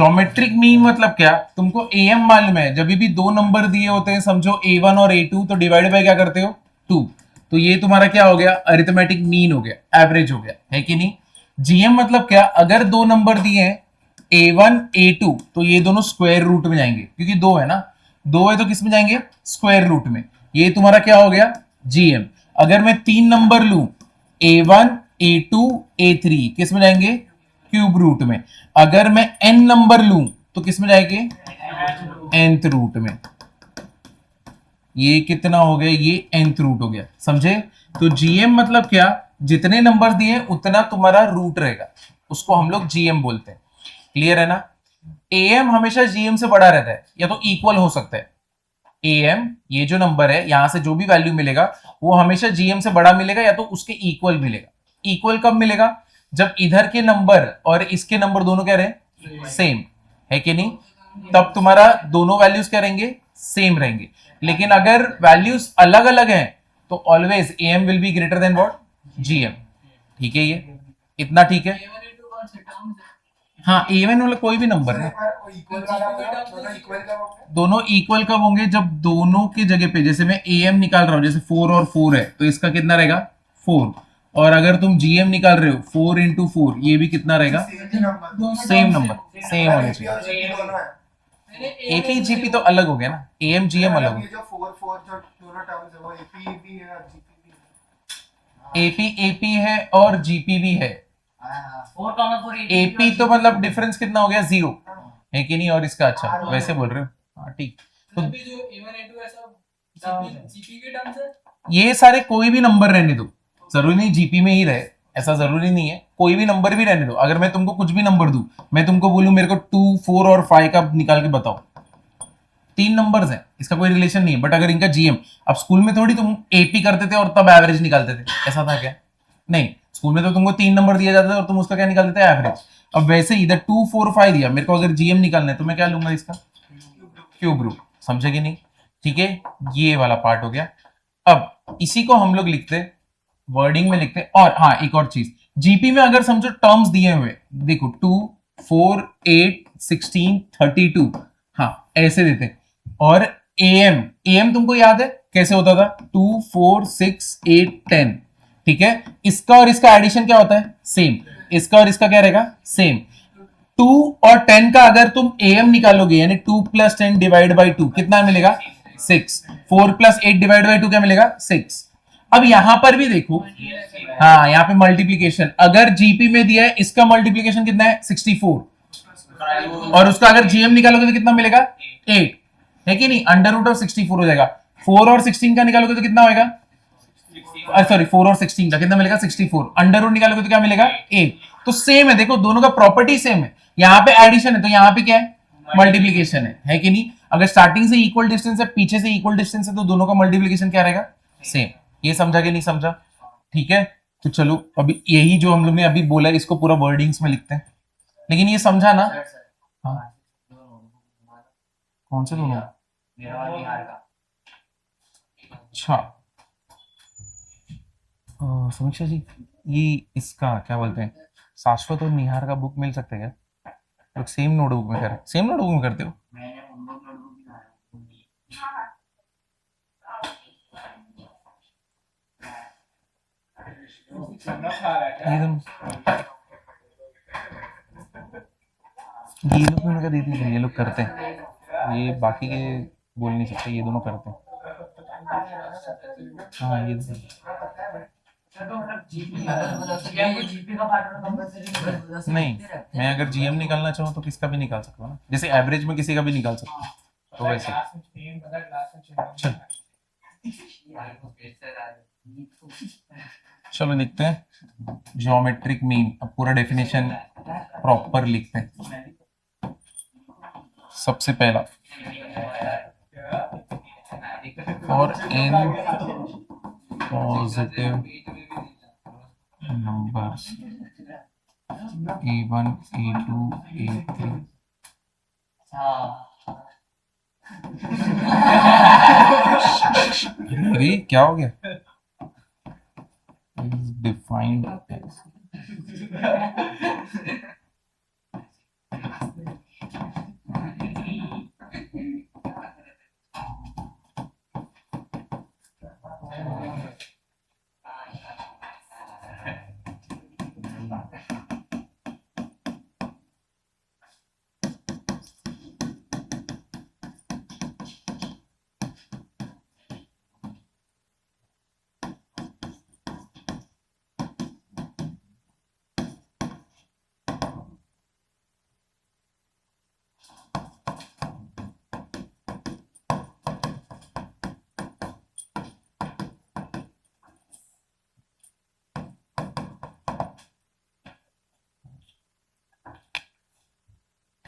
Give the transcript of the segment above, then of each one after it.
Geometric mean मतलब क्या, तुमको एम मालूम है, जब भी दो नंबर दिए होते हैं समझो A1 और A2, तो डिवाइड बाय क्या करते हो 2, तो ये तुम्हारा क्या हो गया, अरिथमेटिक मीन हो गया, एवरेज हो गया, है कि नहीं। जीएम मतलब क्या, अगर दो नंबर दिए हैं A1 A2, तो ये दोनों स्क्वायर रूट में जाएंगे, क्योंकि दो है ना, दो है तो किस में जाएंगे, स्क्वायर रूट में। ये तुम्हारा क्या हो गया जीएम। अगर मैं तीन नंबर लू A1 A2 A3, किस में जाएंगे, क्यूब रूट में। अगर मैं n नंबर लूं तो किस में जाएंगे, nth रूट में। ये कितना हो गया, ये nth रूट हो गया, समझे। तो जीएम मतलब क्या, जितने नंबर दिए उतना तुम्हारा रूट रहेगा, उसको हम लोग जीएम बोलते हैं। क्लियर है ना। एएम हमेशा जीएम से बड़ा रहता है, या तो इक्वल हो सकता है। एएम ये जो नंबर है, यहां से जो भी वैल्यू मिलेगा वो हमेशा जीएम से बड़ा मिलेगा, या तो उसके इक्वल मिलेगा। इक्वल कब मिलेगा, जब इधर के नंबर और इसके नंबर दोनों क्या रहे, सेम, है कि नहीं। तब तुम्हारा दोनों वैल्यूज क्या रहेंगे, सेम रहेंगे। लेकिन अगर वैल्यूज अलग अलग हैं तो always am will be greater then what, GM. ठीक है, ये इतना ठीक है। हाँ, A1 वाला कोई भी नंबर है, दोनों इक्वल कब होंगे, जब दोनों की जगह पे, जैसे मैं AM निकाल रहा हूं, जैसे 4 और 4 है तो इसका कितना रहेगा 4, और अगर तुम GM निकाल रहे हो 4 इंटू 4, ये भी कितना रहेगा, सेम नंबर, सेम होने चाहिए। एपी जीपी तो अलग हो गया ना, AM GM अलग हो गया। एपी एपी है और जीपी भी है। एपी तो मतलब डिफरेंस कितना हो गया, 0, है कि नहीं। और इसका अच्छा वैसे बोल रहे हो, हाँ ठीक। तो ये सारे कोई भी नंबर रहने दो, जरूरी नहीं जीपी में ही रहे, ऐसा जरूरी नहीं है, कोई भी नंबर भी रहने दो। अगर मैं तुमको कुछ भी नंबर दूं, मैं तुमको बोलूं मेरे को 2 4 और 5 का निकाल के बताओ, तीन नंबर्स हैं, इसका कोई रिलेशन नहीं है। बट अगर इनका जीएम, अब स्कूल में थोड़ी तुम एपी करते थे और तब एवरेज निकालते थे, ऐसा था क्या, नहीं। स्कूल में तो तुमको तीन नंबर दिया जाता था और तुम उसका क्या निकालते थे, एवरेज। अब वैसे इधर 2 4 5 दिया, मेरे को अगर जीएम निकालना है तो मैं क्या लूंगा, इसका क्यूब रूट, समझे कि नहीं। ठीक है, ये वाला पार्ट हो गया। अब इसी को हम लोग लिखते, वर्डिंग में लिखते। और हाँ, एक और चीज, जीपी में अगर समझो टर्म्स दिए हुए, देखो 2 4 8 16 32, हाँ ऐसे देते। और एएम, एएम तुमको याद है कैसे होता था, 2 4 6 8 10, ठीक है। इसका और इसका एडिशन क्या होता है, सेम। इसका और इसका क्या रहेगा, सेम। 2 और 10 का अगर तुम एएम निकालोगे, यानी 2 प्लस 10 डिवाइड बाई 2 कितना मिलेगा, 6। 4 प्लस 8 डिवाइड बाई 2 क्या मिलेगा, 6। अब यहां पर भी देखो, हाँ यहाँ पे मल्टीप्लीकेशन, अगर जीपी में दिया है इसका मल्टीप्लीकेशन कितना है, 64, और उसका अगर जीएम निकालोगे तो कितना मिलेगा, 8, है कि नहीं। अंडर रूट ऑफ 64 हो जाएगा। 4 और 16 का निकालोगे तो कितना होगा, सॉरी 4 और 16 का कितना मिलेगा, 64। अंडर रूट निकालोगे तो क्या मिलेगा, 8। तो सेम है, देखो दोनों का प्रॉपर्टी सेम है। यहाँ पे एडिशन है तो यहाँ पे क्या है, मल्टीप्लीकेशन है कि नहीं। अगर स्टार्टिंग से इक्वल डिस्टेंस है, पीछे से इक्वल डिस्टेंस है, तो दोनों का मल्टीप्लीकेशन क्या रहेगा, सेम। ये समझा कि नहीं समझा, ठीक है। तो चलो अभी यही जो हम लोग ने अभी बोला इसको पूरा वर्डिंग्स में लिखते हैं, लेकिन ये समझा ना। हाँ, कौन से दोनों, अच्छा समीक्षा जी, ये इसका क्या बोलते हैं, शाश्वत और निहार का बुक मिल सकता है क्या, लोग सेम नोटबुक में कर, सेम नोटबुक में करते हो। ये लोग मैंने कहा दे दीजिए, ये लोग करते हैं, ये बाकी के बोल नहीं सकते, ये दोनों करते हैं। हाँ ये नहीं, मैं अगर जीएम निकालना चाहूँ तो किसका भी निकाल सकता हूँ ना, जैसे एवरेज में किसी का भी निकाल सकता हूँ, तो वैसे चल। चलो लिखते हैं ज्योमेट्रिक मीन, अब पूरा डेफिनेशन प्रॉपर लिखते हैं। सबसे पहला, for an positive numbers A1 A2 A3, अरे क्या हो गया, is defined as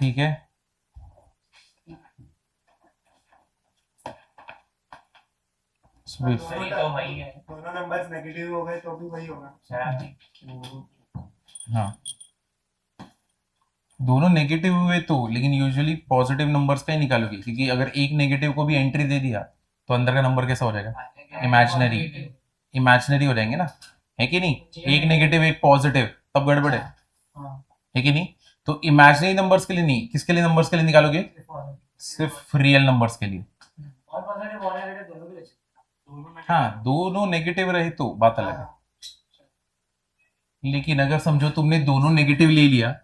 ठीक है, स्विफ्ट। दोनों नंबर्स नेगेटिव हो गए तो भी वही होगा। हाँ, दोनों नेगेटिव हुए तो, लेकिन यूजुअली पॉजिटिव नंबर्स का ही निकालोगे, क्योंकि अगर एक नेगेटिव को भी एंट्री दे दिया तो अंदर का नंबर कैसा हो जाएगा? इमेजिनरी। इमेजिनरी हो जाएंगे ना, है कि नहीं? एक नेगेटिव एक पॉजिटिव, तब गड़बड़ है कि नहीं? तो इमेजिनरी नंबर्स के लिए नहीं, किसके लिए नंबर्स के लिए निकालोगे? सिर्फ रियल नंबर्स के लिए। हाँ, दोनों नेगेटिव रहे तो बात अलग है, लेकिन अगर समझो तुमने दोनों नेगेटिव ले लिया,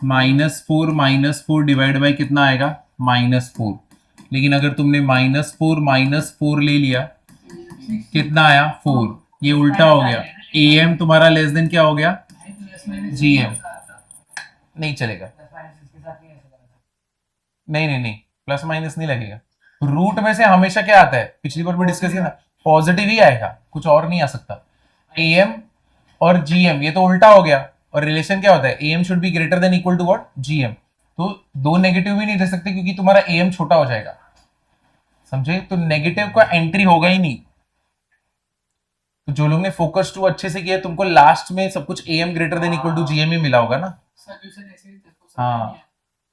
-4 डिवाइड बाई कितना आएगा? -4। लेकिन अगर तुमने -4 ले लिया, कितना आया? 4। ये उल्टा हो गया, am तुम्हारा लेस देन क्या हो गया? gm। नहीं चलेगा, नहीं नहीं नहीं, प्लस माइनस नहीं लगेगा। रूट में से हमेशा क्या आता है? पिछली बार भी डिस्कस किया ना, पॉजिटिव ही आएगा, कुछ और नहीं आ सकता। am और gm ये तो उल्टा हो गया, और रिलेशन क्या होता है? am should be greater than equal to what? gm। तो दो नेगेटिव भी नहीं दे सकते, क्योंकि तुम्हारा am छोटा हो जाएगा, समझे? तो नेगेटिव का एंट्री होगा ही नहीं। तो जो लोग ने फोकस टू अच्छे से किया, तुमको लास्ट में सब कुछ am greater than equal to gm ही मिला होगा ना। हाँ,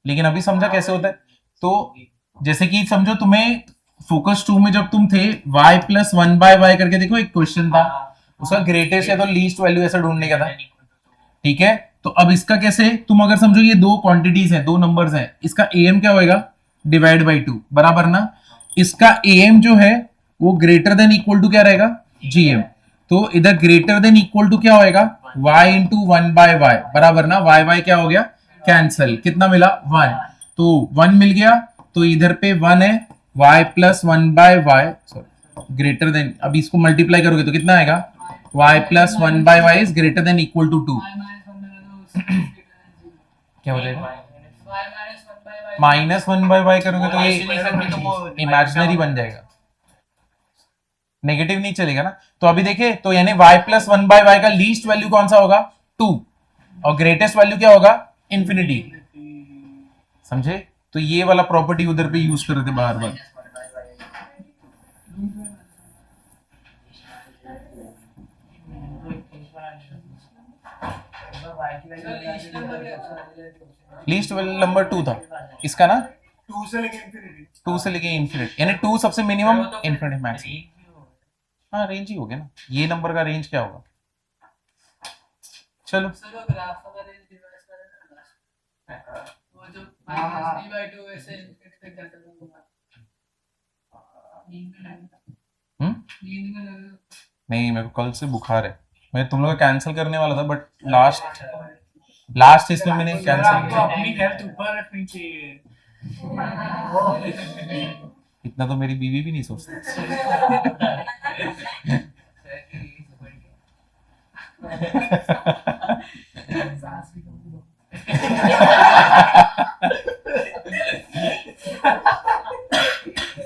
लेकिन अभी समझा कैसे होता है? तो जैसे कि समझो तुम्हें फोकस 2 में जब तुम थे, y प्लस 1/y करके देखो, एक क्वेश्चन था, उसका ग्रेटेस्ट या तो लीस्ट वैल्यू ऐसा ढूंढने का था, ठीक है? तो अब इसका कैसे? तुम अगर समझो ये दो क्वांटिटीज हैं, दो नंबर्स हैं, इसका am क्या होएगा? डिवाइड बाई 2, बराबर ना? इसका am जो है वो ग्रेटर देन इक्वल टू क्या रहेगा? gm। तो इधर ग्रेटर देन इक्वल टू क्या होएगा? y इंटू 1/y, बराबर ना? y क्या हो गया? कैंसल। कितना मिला? 1। तो 1 मिल गया, तो इधर पे 1 है, y plus 1/y, sorry, greater than, अब इसको मल्टीप्लाई करोगे तो कितना आएगा? y plus 1/y is greater than equal to 2। क्या हो जाएगा? -1/y करोगे तो ये इमेजिनरी बन जाएगा, नेगेटिव नहीं चलेगा ना। तो अभी देखिए, तो यानी y प्लस 1/y का लीस्ट वैल्यू कौन सा होगा? 2, और ग्रेटेस्ट वैल्यू क्या होगा? इंफिनिटी। समझे? तो ये वाला प्रॉपर्टी उधर पे यूज कर रहे थे बार बार। लीस्ट वैल्यू नंबर 2 था इसका ना, 2 से लेके इंफिनिटी। 2 से लेके इंफिनिटी, यानी 2 सबसे मिनिमम, इंफिनिटी मैक्सिमम। हाँ, रेंज ही हो गया ना, ये नंबर का रेंज क्या होगा? चलो, नहीं, मेरे को कल से बुखार है, मैं तुम लोग का कैंसिल करने वाला था, बट लास्ट इसमें मैंने कैंसिल किया। अपनी हेल्थ ऊपर रखनी चाहिए। इतना तो मेरी बीवी भी नहीं सोचती।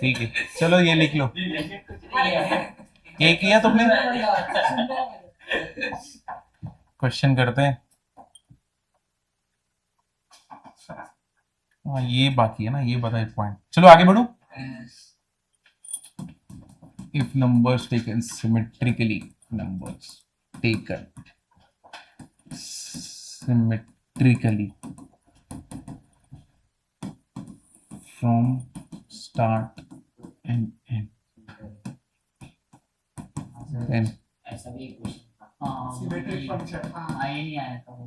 ठीक है, चलो ये लिख लो, ये किया तुमने? क्वेश्चन करते हैं। हाँ, ये बाकी है ना, ये बता एक पॉइंट। चलो आगे बढ़ो। If numbers taken symmetrically, numbers taken symmetrically from start and end, then ऐसा भी एक क्वेश्चन सिमेट्रिक फंक्शन। ये नहीं आया था वो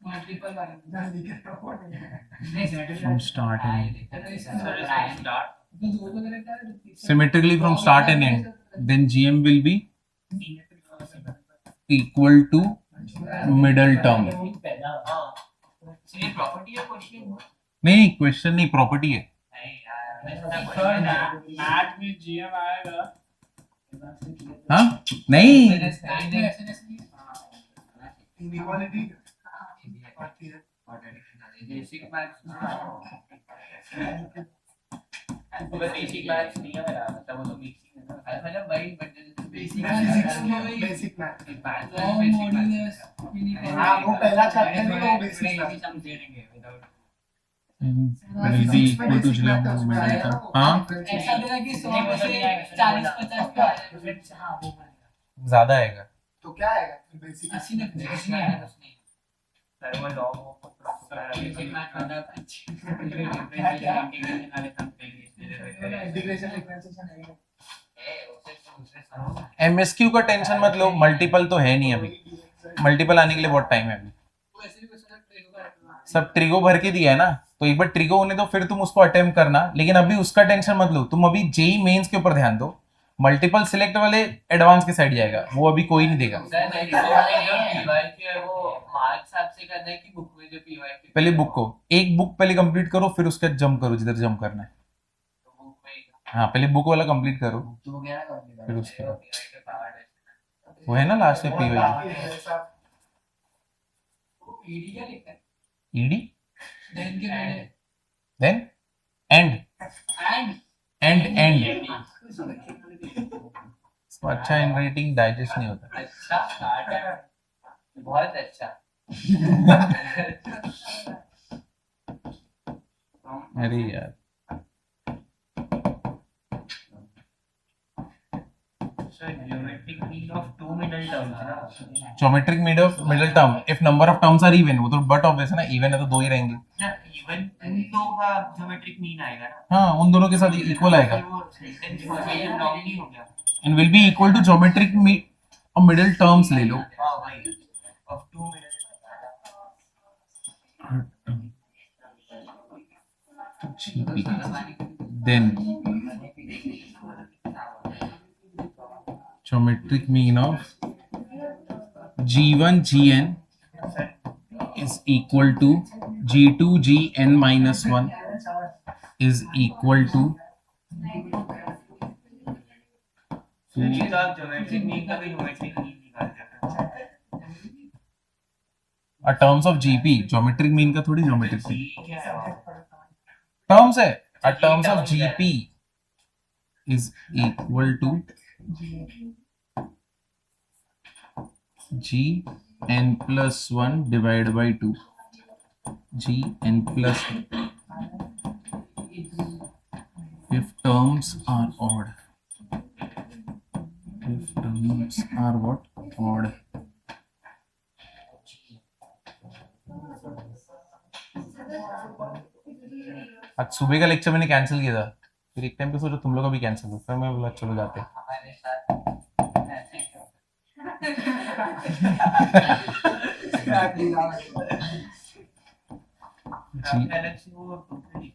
मल्टीपल वाला जल्दी करो। नहीं symmetric from start and end, start symmetrically from start and end, then gm will be equal to middle term। Property है क्वेश्चन नहीं, क्वेश्चन नहीं, प्रॉपर्टी है। मैथ में जीएम आएगा। हाँ, नहीं, inequality basic maths basic maths नहीं है मेरा, मतलब वो तो मिक्सिंग है ना, मतलब वही बेसिक मैथ। मॉड्यूलस हाँ, वो पहला चैप्टर में वो बेसिक था। समझेंगे without will be equal to GM middle term. हाँ ऐसा देगा कि 100 नहीं, वो में तो से नहीं आएगा, 40-50 का हाँ वो बनेगा। ज्यादा आएगा। तो क्या आएगा बेसिक 80 में कुछ नहीं आएगा, कुछ नहीं। सर वो लॉग वो पकड़ा बेसिक मैथ करना इंटीग्रेशन डिफरेंशिएशन है MSQ का टेंशन मत लो, मल्टीपल तो है नहीं अभी, मल्टीपल आने के लिए बहुत टाइम है अभी। वो ऐसे भी क्वेश्चन ट्रिक होगा सब ट्रिगो भर के दिया है ना, तो एक बार ट्रिगो होने दो फिर तुम उसको अटेम्प्ट करना, लेकिन अभी उसका टेंशन मत लो, तुम अभी जेई मेंस के ऊपर ध्यान दो। मल्टीपल सिलेक्ट वाले एडवांस के साइड जाएगा, वो अभी कोई नहीं देगा। सर नहीं पीवाई के वो मार्क्स आपसे करना है कि बुक में जो पीवाई के पहले बुक को, एक बुक पहले कंप्लीट करो, फिर उसका जंप करो जिधर जंप करना है। बुक में हाँ पहले बुक वाला कंप्लीट करो, तो हो गया ना कंप्लीट फिर उसके बाद पीवाई के पार्ट है वो है ना लास्ट में पीवाई ईडी क्या लिखता है ईडी देन के पहले देन एंड एंड एंड अच्छा इन रेटिंग डाइजेस्ट नहीं होता। अच्छा पार्ट है बहुत अच्छा अरे यार sir geometric mean of two middle terms है ना geometric middle term if number of terms are even, वो तो बट ऑब्वियस है ना, इवन है तो दो ही रहेंगे। इवन तो का ज्योमेट्रिक मीन आएगा ना, हाँ उन दोनों के साथ इक्वल आएगा, फिर वो सेंटेंस लॉन्ग नहीं हो गया। And will be equal to geometric middle terms ले लो। हाँ भाई of two middle then geometric mean of g1 gn is equal to g2 gn minus 1 is equal to ये तो आप ज्योमेट्रिक मीन का भी ज्योमेट्रिक मीन निकाल सकते a terms of gp geometric mean का थोड़ी geometric mean हो। क्या है वहाँ? terms है, a terms of gp is equal to g n plus 1 divided by 2 g n plus if terms are odd, if terms are what odd, आज सुबह का लेक्चर मैंने कैंसिल किया था, फिर एक टाइम पे सोचा तुम लोग का भी कैंसिल हो, फिर मैं बोला चलो जाते हैं। हमारे साथ ऐसे क्यों? जी अलग से वो टोटली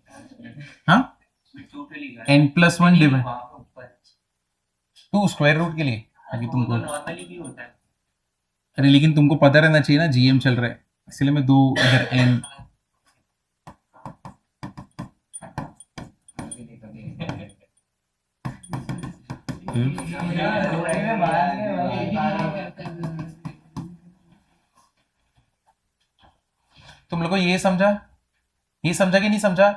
हाँ टोटली n plus 1 डिवाइड वहाँ पे ऊपर 2 स्क्वायर रूट के लिए, ताकि वो तुमको तो नॉर्मली भी होता है। अरे लेकिन तुमको पता रहना चाहिए ना जीएम चल रहा है, इसलिए मैं 2 इधर n तुम लोग को ये समझा कि नहीं समझा?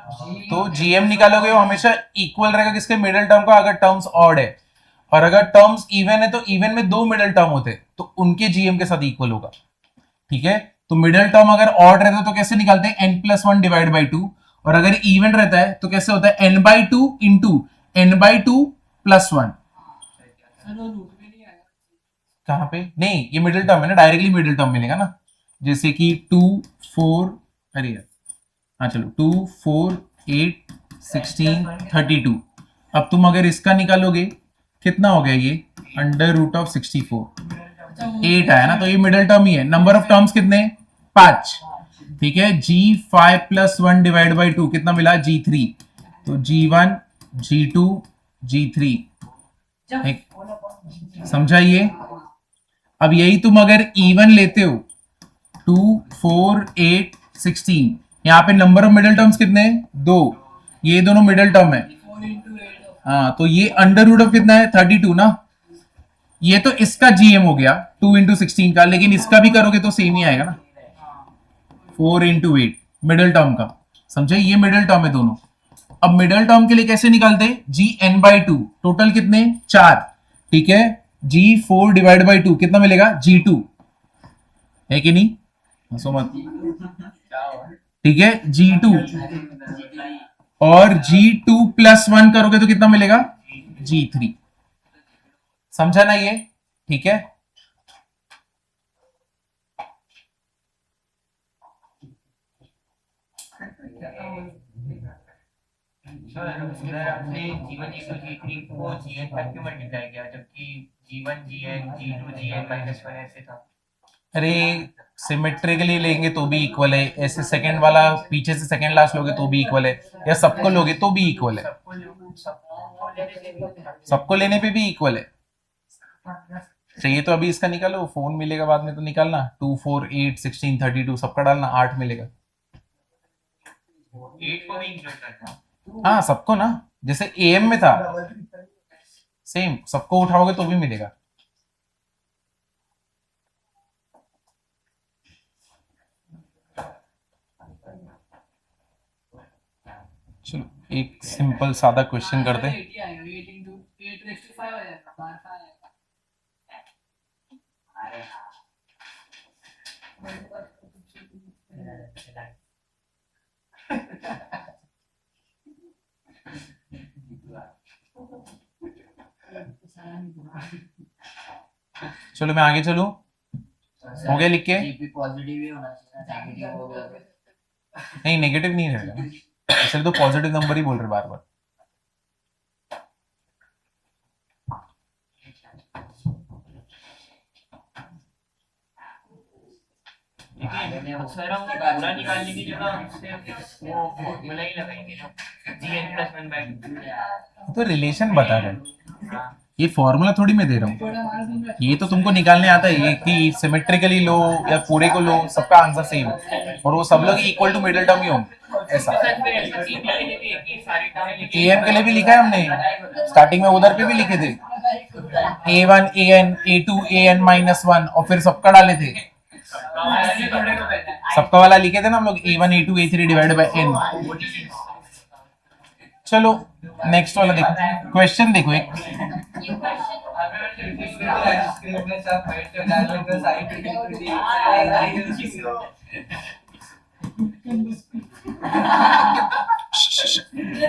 तो जीएम निकालोगे वो हमेशा इक्वल रहेगा किसके, मिडिल टर्म का, अगर टर्म्स ऑड है, और अगर टर्म्स इवन है तो इवन में 2 मिडिल टर्म होते तो उनके जीएम के साथ इक्वल होगा। ठीक है, तो मिडिल टर्म अगर ऑड रहता है तो कैसे निकालते हैं, n+1 डिवाइड बाई 2, और अगर इवन रहता है तो कैसे होता है, n/2 इंटू n/2 + 1। कहाँ पे नहीं, ये मिडिल टर्म है ना, डायरेक्टली मिडिल टर्म मिलेगा ना, जैसे कि 2 4 अरे यार हाँ चलो 2 4 8 16 32। अब तुम अगर इसका निकालोगे कितना हो गया, ये √64 8 आया ना, तो ये मिडिल टर्म ही है। नंबर ऑफ टर्म्स कितने, 5। ठीक है, g5 + 1 डिवाइड बाई 2 कितना मिला, g3, तो g1 g2 g3। समझाइए, अब यही तुम अगर इवन लेते हो 2 4 8 16, यहाँ पे नंबर ऑफ मिडिल टर्म्स कितने हैं, 2, ये दोनों मिडिल टर्म है। हाँ तो ये √ऑफ कितना है, 32 ना, ये तो इसका जीएम हो गया 2 × 16 का, लेकिन इसका भी करोगे तो सेम ही आएगा ना, 4 × 8 मिडिल टर्म का। समझे, ये मिडिल टर्म है दोनों। अब मिडिल टर्म के लिए कैसे निकालते हैं, gn/2, टोटल कितने 4। ठीक है, g4 डिवाइड बाई 2 कितना मिलेगा, g2 है कि नहीं, हंसो मत। ठीक है, g2 और G2 प्लस 1 करोगे तो कितना मिलेगा? G3। समझा ना ये? ठीक है, सर उधर आपने G1 G2 G3 को Gn तक क्यों मल्टीप्लाई किया, जबकि G1 Gn G2 Gn minus 1 ऐसे था? अरे सिमेट्रिकली लेंगे तो भी इक्वल है, ऐसे सेकंड वाला पीछे से सेकंड लास्ट लोगे तो भी इक्वल है, या सबको लोगे तो भी इक्वल है, सबको लेने पे भी इक्वल है। चाहिए तो अभी इसका निकालो, फोन मिलेगा बाद में तो निकालना। 2 4 8 16 32 सबका डालना, 8 मिलेगा। 8 को भी इंक्लूड करना। हाँ सबको ना, जैसे एएम में था सेम, सबको उठाओगे तो भी मिलेगा। चलो एक सिंपल सादा क्वेश्चन करते हैं। 80 आएगा, 8 into 8 raised to 5 आ जाएगा, बाहर 5 आएगा। अरे चलो मैं आगे चलूं, हो गया लिख के? जीपी पॉजिटिव ही होना चाहिए, नेगेटिव हो गया नहीं नेगेटिव नहीं रहेगा, इसलिए तो पॉजिटिव नंबर ही बोल रहे बार बार। सर हम पूरा निकालने की जगह उससे वो फॉर्मूला ही लगाएंगे ना, Gn plus 1/2। तो रिलेशन बता रहे हैं, ये फॉर्मूला थोड़ी मैं दे रहा हूँ, ये तो तुमको निकालने आता है, ये कि सिमेट्रिकली लो या पूरे को लो, सबका आंसर सेम है और वो सब लोग इक्वल टू मिडिल टर्म ही होंगे ऐसा। एएन के लिए भी लिखा है हमने, स्टार्टिंग में उधर पे भी लिखे थे A1 AN A2 AN -1 और फिर सबका डाले थे, सबका वाला लिखे थे ना हम लोग, A1 A2 A3 divided by n। चलो नेक्स्ट वाला देखो, क्वेश्चन देखो एक।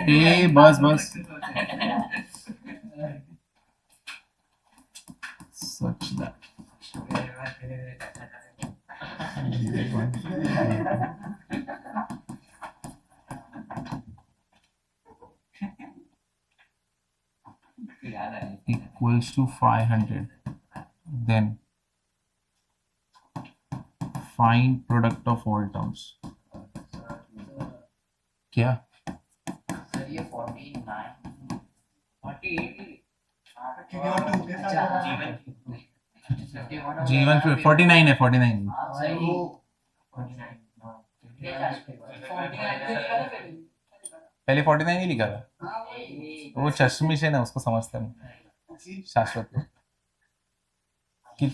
ए बस बस such that equals to 500, then find product of all terms। क्या सर ये 49 क्योंकि वो 2 के साथ G1 49 है, 49 पहले 49 ही लिखा था, वो चश्मिश है ना, उसको समझता नहीं शाश्वत को कि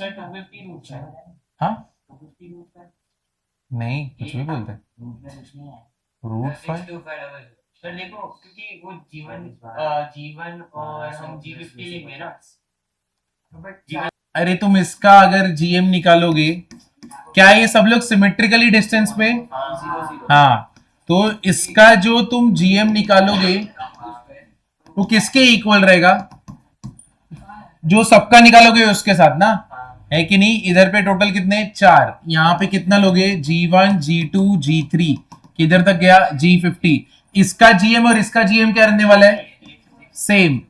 250 हाँ नहीं कुछ भी बोलते √5। सर देखो, क्योंकि वो G1 और हम G50 लेंगे ना, अरे तुम इसका अगर GM निकालोगे, क्या ये सब लोग सिमेट्रिकली डिस्टेंस पे? हाँ, तो इसका जो तुम GM निकालोगे वो किसके इक्वल रहेगा? जो सबका निकालोगे उसके साथ ना, है कि नहीं? इधर पे टोटल कितने? 4, यहाँ पे कितना लोगे? G1 G2 G3, किधर तक गया? G50। इसका GM और इसका GM क्या रहने वाला है? सेम,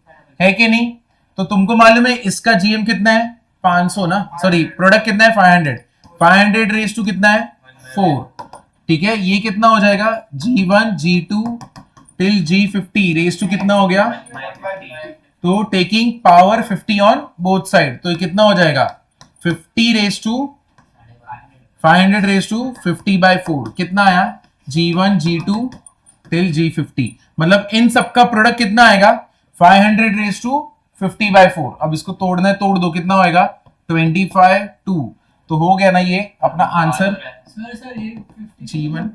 है कि नहीं? तो तुमको मालूम है इसका GM कितना है? 500 ना, सॉरी प्रोडक्ट कितना है? 500। 500 रेज टू कितना है? 4। ठीक है, ये कितना हो जाएगा? G1 G2 till G50 raise to कितना हो गया? तो taking power 50 on both side, तो ये कितना हो जाएगा? 50 रेज टू 500 रेज टू 50/4 कितना आया? G1 G2 टिल G50, मतलब इन सबका प्रोडक्ट कितना आएगा? 500 रेज टू 50/4। अब इसको तोड़ना है, तोड़ दो, कितना होएगा? 25 2। तो हो गया ना ये अपना आंसर सर ये 50 G1।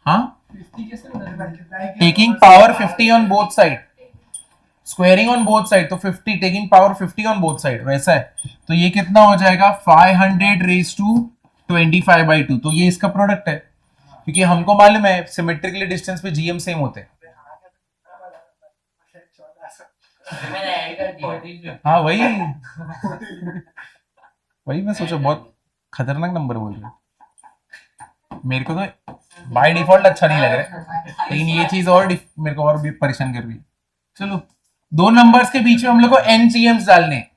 हाँ 50 कैसे बना? Taking power 50 on both side, squaring on both side तो 50 taking power 50 on both side वैसा है। तो ये कितना हो जाएगा 500 रेज टू 25/2। तो ये इसका प्रोडक्ट है क्योंकि हमको मालूम है सिमेट्रिकली डिस्टेंस पे जीएम सेम होते हैं। मैंने ऐड कर दिया। हाँ वही वही मैं सोचा बहुत खतरनाक नंबर बोल रहे हो। मेरे को तो बाय डिफॉल्ट अच्छा नहीं लग रहा है, लेकिन ये चीज और मेरे को और भी परेशान कर रही है। चलो दो नंबर्स के बीच में हम लोग को एनजीएम्स डालने हैं।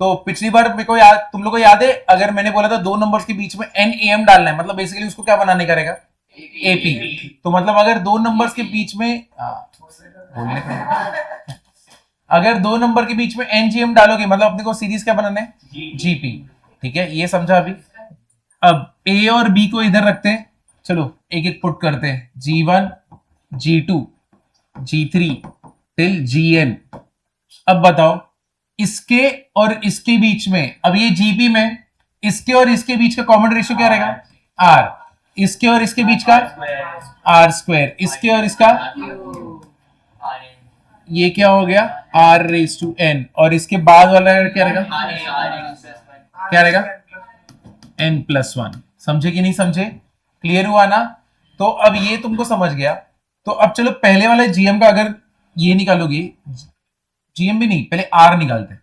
तो पिछली बार मेरे को याद, तुम लोग को याद है अगर मैंने बोला था दो नंबर्स के बीच में एनएम डालना है, मतलब बेसिकली उसको क्या बनाने का रहेगा एपी। तो मतलब अगर दो नंबर्स के बीच में बोलने का अगर दो नंबर के बीच में एनजीएम डालोगे मतलब अपने को सीरीज क्या बनाना है जीपी। ठीक है ये समझा अभी। अब ए और बी को इधर रखते हैं, चलो एक एक पुट करते हैं G1 G2 G3 till Gn। अब बताओ इसके और इसके बीच में, अब ये जीपी में इसके और इसके बीच का कॉमन रेशियो क्या रहेगा R, इसके और इसके बीच का R², इसके और इसका ये क्या हो गया R⁴n, और इसके बाद वाला क्या रहेगा क्या रहेगा n+1। समझे कि नहीं समझे? क्लियर हुआ ना? तो अब ये तुमको समझ गया। तो अब चलो पहले वाले जीएम का अगर ये निकालोगे, जीएम भी नहीं पहले आर निकालते।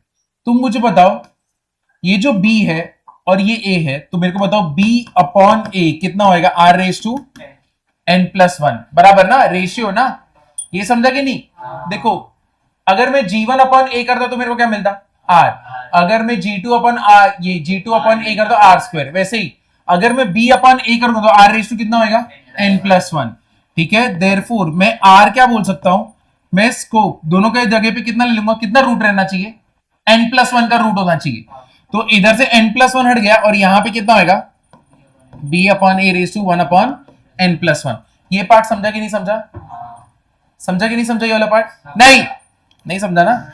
तुम मुझे बताओ ये जो बी है और ये ए है, तो मेरे को बताओ B/A कितना होएगा R⁴n+1 बराबर ना, रेशियो ना। ये समझा कि नहीं? देखो अगर मैं G1/A करता तो मेरे को क्या मिलता R, अगर मैं G2/A करता R²। वैसे ही अगर मैं B/A करूंगा तो R⁴ कितना होएगा n+1। ठीक है, देयरफॉर मैं R क्या बोल सकता हूं, मैं इसको दोनों के जगह पे कितना ले लूंगा, कितना रूट रहना चाहिए n+1 का रूट होना चाहिए। तो इधर से n+1 हट गया और यहां पे कितना होएगा B/A⁴1/n+1। ये पार्ट समझा कि नहीं समझा? समझा कि नहीं समझा? ये वाला पार्ट नहीं समझा ना।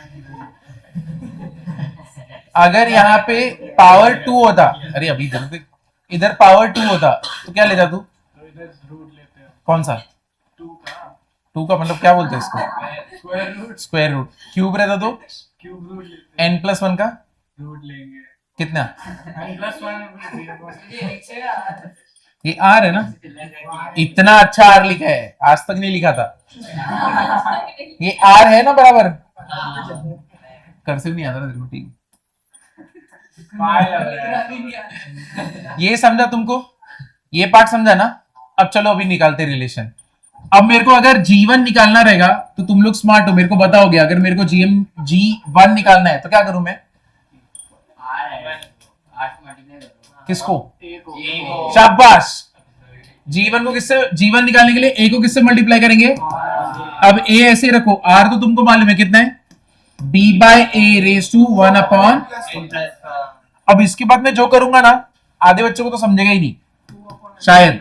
अगर यहाँ पे पावर 2 होता, अरे अभी इधर पावर 2 होता तो क्या लेता तू? कौन सा 2 का मतलब क्या बोलते हैं इसको? Square root. क्यूब रहता तो n+1 का कितना? ये आर है ना, इतना अच्छा आर लिखा है, आज तक नहीं लिखा था। ये आर है ना बराबर, कर्सिव नहीं आता तेरे को, ठीक। ये समझा तुमको? ये पार्ट समझा ना? अब चलो अभी निकालते रिलेशन। अब मेरे को अगर G1 निकालना रहेगा तो तुम लोग स्मार्ट हो, मेरे को बताओगे। अगर मेरे को G1 निकालना है तो क्या करूं मैं? किसको? शाबाश। G1 को किससे, G1 निकालने के लिए A को किससे मल्टीप्लाई करेंगे? अब A ऐसे रखो, R तो तुमको मालूम है कितना है B/A⁴1/। अब इसके बाद मैं जो करूंगा ना, आधे बच्चों को तो समझेगा ही नहीं शायद।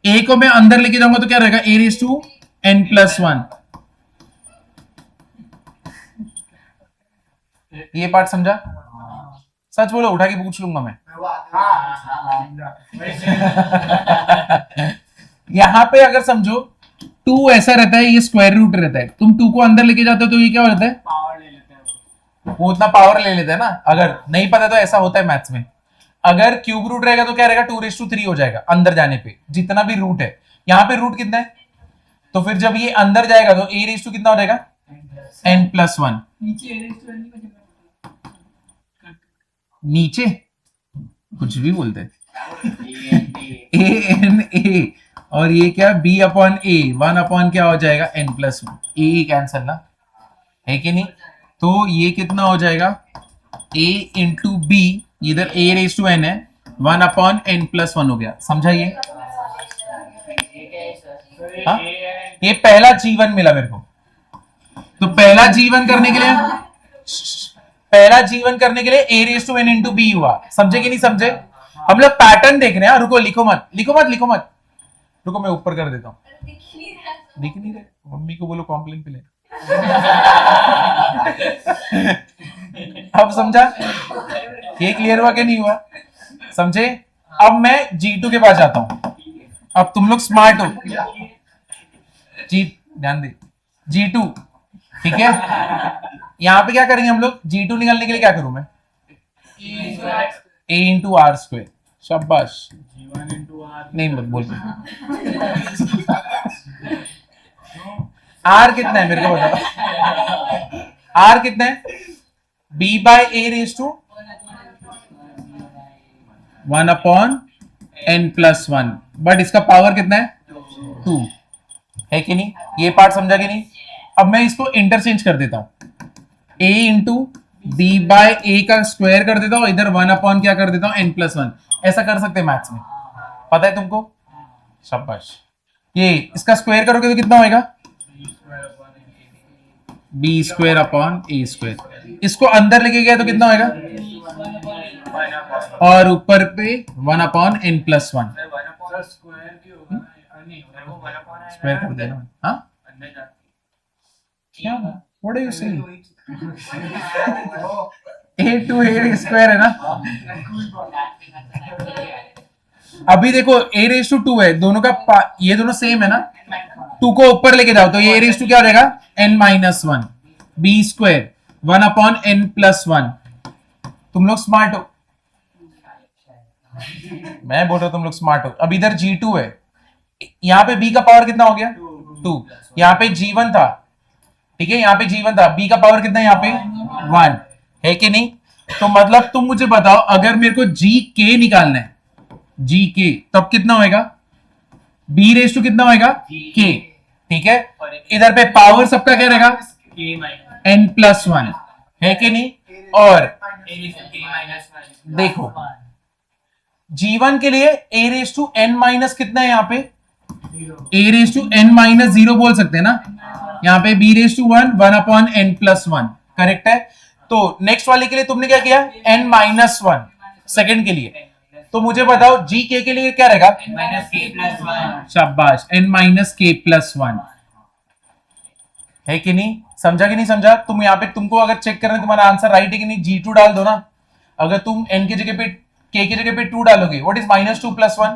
A को मैं अंदर लेके जाऊंगा तो क्या रहेगा A⁴n+1। ये पार्ट समझा? सच बोलो, उठा के पूछ लूंगा मैं। यहां पे अगर समझो 2 ऐसा रहता है, ये स्क्वायर रूट रहता है, तुम 2 को अंदर लेके जाते हो तो ये क्या रहता है, वो उतना पावर ले लेते हैं ना। अगर नहीं पता तो ऐसा होता है मैथ्स में। अगर क्यूब रूट रहेगा तो क्या रहेगा 2�3 हो जाएगा अंदर जाने पे, जितना भी रूट है। यहाँ पे रूट कितना है, तो फिर जब ये अंदर जाएगा तो A⁴ कितना हो जाएगा n+1। नीचे कुछ भी बोलते हैं A और ये क्या B/A 1 क्या हो जाएगा n+1। ए कैंसल ना, है कि नहीं? तो ये कितना हो जाएगा A × B, इधर A⁴n है 1/n+1 हो गया। समझा ये? हाँ, ये पहला G1 मिला मेरे को। तो पहला G1 करने के लिए A⁴n × B हुआ। समझे कि नहीं समझे? हम लोग पैटर्न देख रहे हैं। रुको, लिखो मत। रुको मैं ऊपर कर देता हूँ। दिख नहीं रहे, मम्मी को बोलो कॉम्प्लेन पे ले। अब समझा? ये क्लियर हुआ कि नहीं हुआ? समझे? अब मैं G2 के पास जाता हूं। अब तुम लोग स्मार्ट हो। ध्यान दे, G2 ठीक है, यहाँ पे क्या करेंगे हम लोग, G2 निकालने के लिए क्या करूं मैं, A इंटू आर स्क्वायर, शाबाश, नहीं मत बोल, आर कितना है मेरे को बताओ, आर कितना है, B by A raise to 1 upon n plus 1, but इसका पावर कितना है 2 है कि नहीं, ये पार्ट समझा कि नहीं। अब मैं इसको इंटरचेंज कर देता हूं, a इंटू बी बाय ए का स्क्वायर कर देता हूं, इधर 1 अपॉन क्या कर देता हूं n प्लस 1, ऐसा कर सकते हैं मैथ्स में, पता है तुमको, शाबाश। ये इसका स्क्वायर करोगे तो कितना होएगा, बी स्क्वायर अपॉन ए स्क्वायर, इसको अंदर लेके गया तो कितना होएगा, और ऊपर पे 1 अपॉन n प्लस 1, स्क्वायर कर देना, हाँ क्या, what are you saying, a to a square है ना, अभी देखो a रेज टू 2 है, दोनों का ये दोनों सेम है ना, 2 को ऊपर लेके जाओ तो ये a रेज टू क्या हो जाएगा n minus 1, b square 1 upon n plus 1, तुम लोग स्मार्ट हो, मैं बोल रहा हूं तुम लोग स्मार्ट हो। अब इधर G2 है, यहाँ पे B का पावर कितना हो गया 2, यहाँ पे G1 था, ठीक है, यहाँ पे G1 था, B का पावर कितना है यहाँ पे 1 है कि नहीं, तो मतलब तुम मुझे बताओ अगर मेरे को GK निकालना है, GK तब कितना होएगा, B रेज टू कितना होएगा K, ठीक है, इधर पे पावर सबका क्या रहेगा n प्लस 1 है कि नहीं, और देखो G1 के लिए a raise to n minus कितना है यहाँ पे, a raise to n minus 0 बोल सकते हैं ना, यहाँ पे b raise to 1 upon n plus 1, correct है। तो नेक्स्ट वाले के लिए तुमने क्या किया, n माइनस 1 सेकेंड के लिए, तो मुझे बताओ GK के लिए क्या रहेगा, शाबाश, n माइनस k प्लस 1 है कि नहीं, समझा कि नहीं समझा। तुम यहाँ पे तुमको अगर चेक करना है तुम्हारा आंसर राइट है कि नहीं, G2 डाल दो ना, अगर तुम n की जगह पे k की जगह पे 2 डालोगे, व्हाट इज माइनस 2 प्लस 1,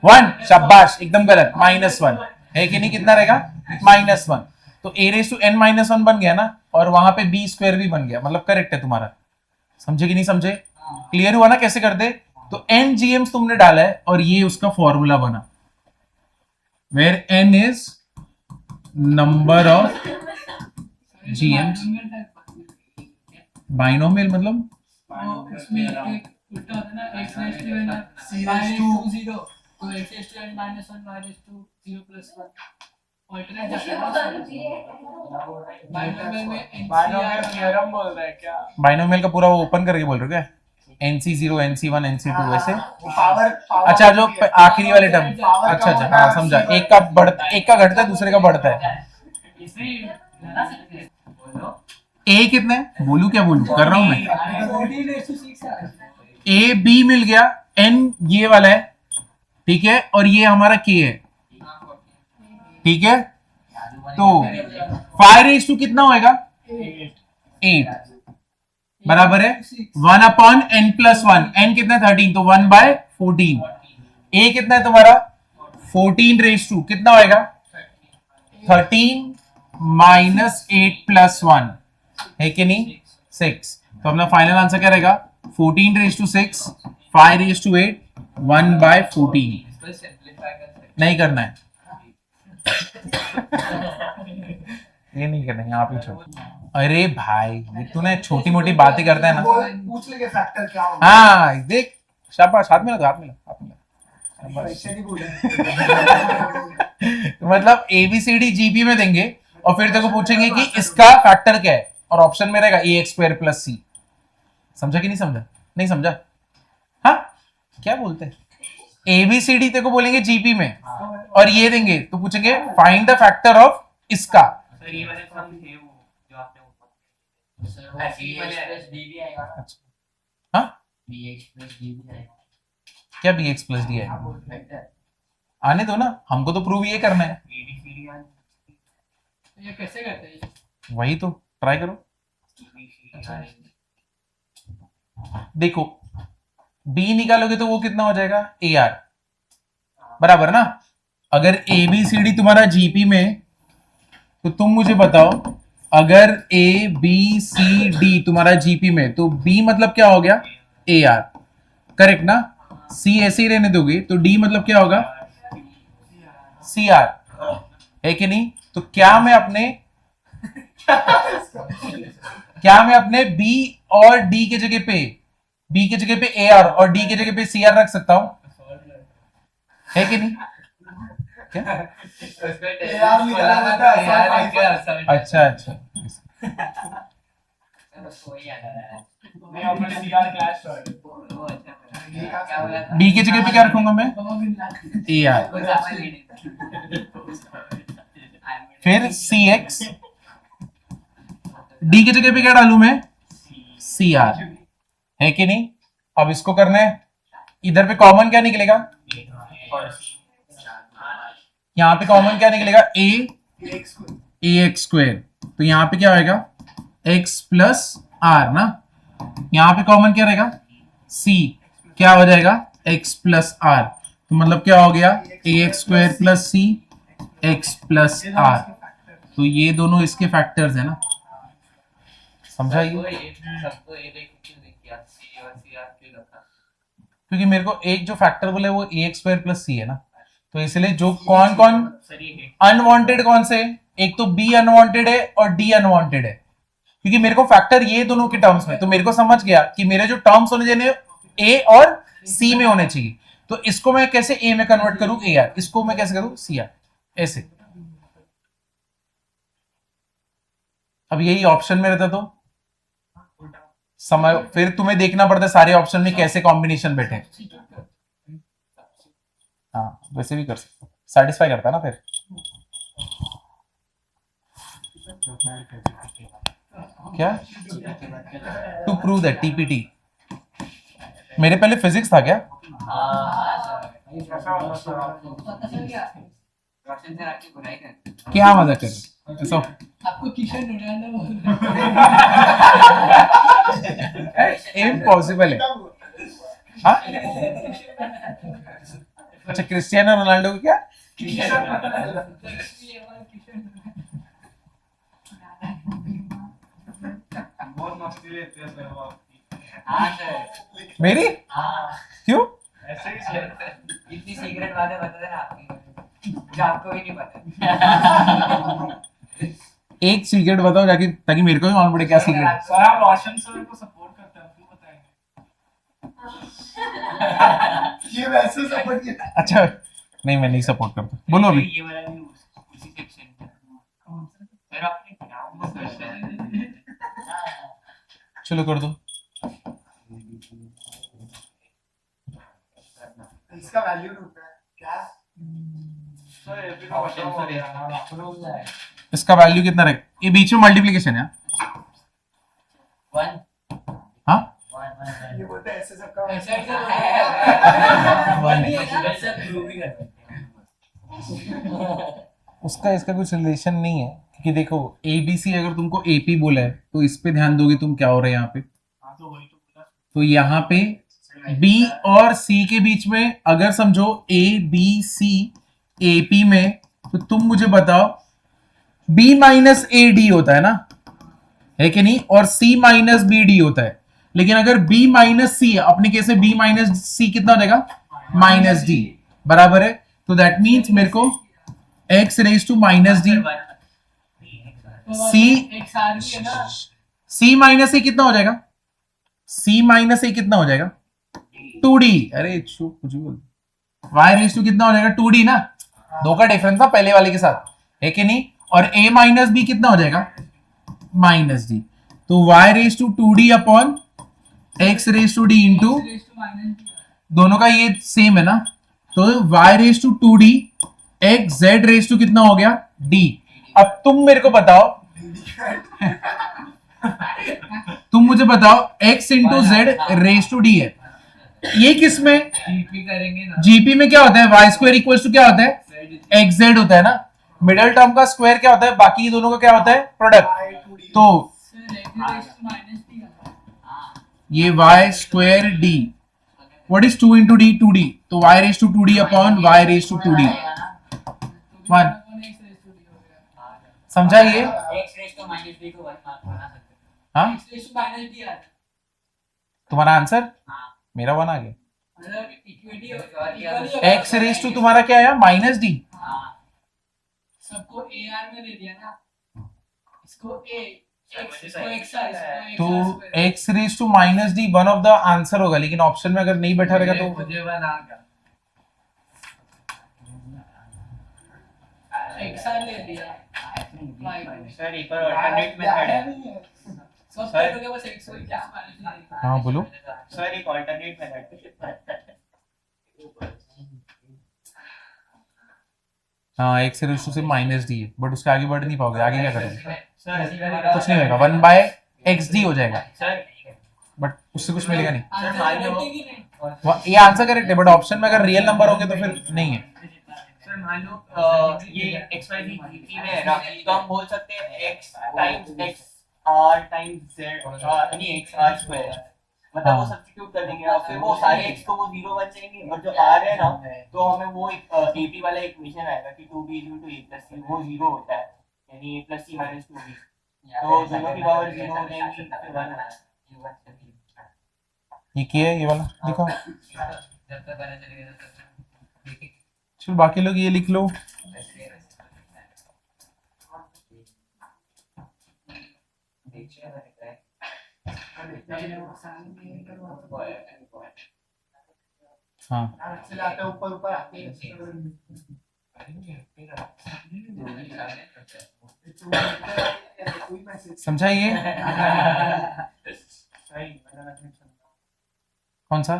1, शाबाश, एकदम गलत, माइनस 1 है कि नहीं, कितना रहेगा माइनस 1, तो a raise to n minus 1 बन गया ना, और वहां पे b स्क्वायर भी बन गया, मतलब करेक्ट है तुम्हारा, समझे कि नहीं समझे, क्लियर हुआ ना कैसे करते, तो n gms तुमने डाला है और ये उसका फॉर्मूला बना, where n is number of gms, binomial मतलब उसमें एक उल्टा होता है ना, x raise to n minus 2 0, तो x raise to n minus 1 minus 2 0 plus 1 alternate जाता है, बाइनोमियल में बाइनोमियल थ्योरम बोल रहा है क्या? बाइनोमियल का पूरा वो ओपन करके बोल रहे हो क्या, NC0 NC1 NC2 वैसे, पावर अच्छा जो आखिरी वाले टर्म, अच्छा अच्छा हाँ समझा, एक का बढ़ता, एक का घटता है दूसरे का बढ़ता है, ए कितना है, बोलू क्या बोलू, कर रहा हूं मैं, ए बी मिल गया, एन ये वाला है, ठीक है, और ये हमारा के है, ठीक है, तो 5 रेज टू कितना होएगा 8 बराबर है 1 अपॉन n प्लस 1, n कितना है 13, तो 1 बाय 14, a कितना है तुम्हारा 14 रेज टू कितना होएगा 13 माइनस 8 प्लस 1 है कि नहीं 6, तो अपना फाइनल आंसर क्या रहेगा 14 raise to 6, 5 raise to 8, 1 by 14, नहीं करना है ये नहीं करना है, आप ही छोड़, अरे भाई ये तूने छोटी मोटी बातें करता है ना, पूछ लेंगे फैक्टर क्या होगा, हाँ देख, शाबाश, हाथ में लगा, हाथ में लगा, हाथ में लगा, ऐसे नहीं बोले तो मतलब ABCD GP में देंगे और फिर तेरे को पूछेंगे कि इसका फैक्टर क्या है, और ऑप्शन में रहेगा ax स्क्वायर प्लस c, समझा कि नहीं समझा, नहीं समझा, हाँ क्या बोलते हैं, ABCD तेरे को बोलेंगे GP में और ये देंगे तो पूछेंगे फाइंड द फैक्टर ऑफ इसका, सर ये वाले सम थे वो जो आपने ऊपर सर ऐसे ही वाले प्लस डी भी आएगा, हाँ bx प्लस डी भी आएगा, क्या bx प्लस डी है, वेक्टर आने दो ना, हमको तो प्रूव ये करना है, ABCD यार ये कैसे करते हैं, वही तो ट्राई करो, देखो b निकालोगे तो वो कितना हो जाएगा AR बराबर ना, अगर ABCD तुम्हारा GP में तो तुम मुझे बताओ, अगर ए बी सी डी तुम्हारा जीपी में, तो बी मतलब क्या हो गया, ए आर, करेक्ट ना? सी ऐसे ही रहने दोगे तो डी मतलब क्या होगा, सी आर, है कि नहीं? तो क्या मैं अपने बी और डी के जगह पे, बी के जगह पे ए आर और डी के जगह पे सी आर रख सकता हूं, है कि नहीं? क्या? अच्छा अच्छा, बी की जगह पे क्या रखूंगा मैं, ए आर, फिर सी एक्स, डी की जगह पे क्या डालू मैं, सी आर, है कि नहीं? अब इसको करना है, इधर पे कॉमन क्या निकलेगा, यहां पे कॉमन क्या निकलेगा, ए एक्स स्क्वायर, तो यहां पे क्या आएगा, एक्स प्लस आर ना, यहां पे कॉमन क्या रहेगा, सी, क्या हो जाएगा, एक्स प्लस आर, तो मतलब क्या हो गया, A X square plus C X plus R, तो ये दोनों इसके फैक्टर्स है ना, समझा ये? क्योंकि मेरे को एक जो फैक्टर बोले वो ए एक्स स्क्वायर प्लस सी है ना, तो इसलिए जो कौन कौन अनवांटेड कौन से, एक तो बी अनवांटेड है और डी अनवांटेड है, क्योंकि मेरे को फैक्टर ये दोनों के टर्म्स में, तो मेरे को समझ गया कि मेरे जो टर्म्स होने चाहिए ए और सी में होने चाहिए, तो इसको मैं कैसे ए में कन्वर्ट करूं, ए आर, इसको मैं कैसे करूं, सी आर, ऐसे। अब यही ऑप्शन में रहता तो समय, फिर तुम्हें देखना पड़ता है सारे ऑप्शन में कैसे कॉम्बिनेशन बैठे। हाँ वैसे भी कर सकते, सेटिस्फाई करता है ना फिर। क्या, टू प्रूव दैट, टीपीटी। मेरे पहले फिजिक्स था क्या? क्या मजा कर रहे, ऐसा आपको किशन रोनाल्डो इम्पॉसिबल है। हाँ? अच्छा, क्रिस्टियानो रोनाल्डो को क्या, बहुत मस्ती लेते हैं सर वो आपकी। हाँ सर, मेरी हाँ क्यों? ऐसे ही सर। इतनी सीक्रेट बातें बताते ना आपकी, जो आपको भी नहीं पता। एक सीक्रेट बताओ जाके, ताकि मेरे को भी मालूम पड़े क्या सीक्रेट है। सर आप रोशन सर को सपोर्ट करते हैं, क्यों बताएंगे? ये वैसे सपोर्ट किया। अच्छा नहीं, मैं नहीं सपोर्ट करता, बोलो अभी। ये वाला भी उसी सेक्शन का। सर आपने नाम वो क्वेश्चन है। चलो कर दो। इसका वैल्यू ढूंढना है क्या? सर ये भी ऑप्शन बताओ तो यार। इसका वैल्यू कितना रहे, ये बीच में मल्टीप्लीकेशन है। 1 हाँ 1 ये बोलते हैं ऐसे सबका ऐसा ही तो वैसे प्रूव भी कर सकते हैं। उसका इसका कुछ रिलेशन नहीं है, क्योंकि देखो एबीसी अगर तुमको एपी बोला है तो इस पे ध्यान दोगे तुम, क्या हो रहा है यहाँ पे, हाँ तो वही तो बोला। तो यहाँ पे बी और सी के बीच में अगर समझो ए बी सी एपी में, तो तुम मुझे बताओ बी माइनस ए डी होता है ना, है कि नहीं, और सी माइनस बी डी होता है, लेकिन अगर बी माइनस सी, अपने केस में बी माइनस सी कितना हो जाएगा, माइनस डी, बराबर है, तो दैट मीन्स मेरे को X raise to minus D, C minus A कितना हो जाएगा, सी माइनस ए कितना हो जाएगा, 2d, अरे चुप कुछ भी बोल, y रेज टू कितना हो जाएगा, 2d ना, दो का डिफरेंस था पहले वाले के साथ, है कि नहीं, और a माइनस बी कितना हो जाएगा, माइनस डी, तो y raise to 2d upon x raise to d into, दोनों का ये सेम है ना, तो y raise to 2d x z raise to कितना हो गया, d। अब तुम मेरे को बताओ, तुम मुझे बताओ x into z raise to d है, ये किस में, जीपी करेंगे ना, जीपी में क्या होता है, वाई स्क्वायर इक्वल्स टू क्या होता है, एक्स जेड होता है ना, मिडिल टर्म का स्क्वायर क्या होता है, बाकी ये दोनों का क्या होता है, प्रोडक्ट, तो ये y square d, what is 2 into d, 2d, तो y raise to 2d upon y raise to 2d, 1, समझा ये? x raise to minus b को 1 मार्क बना सकते हैं। हाँ, x रेज टू माइनस d आ रहा है। तुम्हारा आंसर? हाँ मेरा 1 आ गया। मतलब इक्विटी एक्स रेज टू तुम्हारा क्या आया? Minus D. हाँ सबको AR में दे दिया ना, इसको A मुझे इसको सही XR तो इसको XR x raise to minus d one of the answer होगा, लेकिन ऑप्शन में अगर नहीं बैठा रहेगा तो मुझे बना क्या XR ले दिया। सर एक और अल्टरनेट मेथड है सब सर। लोगों के पास x और x माइनस d। हाँ बोलो। सर एक अल्टरनेट मेथड हाँ, एक्स रेज टू से माइनस डी है, बट उसके आगे बढ़ नहीं पाओगे। आगे क्या करोगे? सर कुछ नहीं होगा, 1 बाय एक्स डी हो जाएगा, सर बट उससे कुछ मिलेगा नहीं। सर मान लो ये आंसर करेक्ट है, बट ऑप्शन में अगर रियल नंबर होंगे तो फिर नहीं है। सर मान लो ये x y z जीपी में है ना, तो हम बोल सकते हैं x times x r times z यानी x r स्क्वायर, मतलब वो हाँ। सब्स्टिट्यूट कर देंगे और फिर वो सारे x तो वो 0 बन जाएंगे और जो r है ना तो हमें वो AP वाला इक्वेशन आएगा कि 2b = a + c, वो 0 होता है यानी a + c - 2b, तो दोनों की पावर 0 हो जाएंगी फिर 1 होता है। ये क्या है? ये वाला दिखाओ। जब तक पता चलेगा तब तक चलो बाकी लोग ये लिख लो। हाँ, चलाते ऊपर ऊपर आते हैं। समझा ये? कौन सा?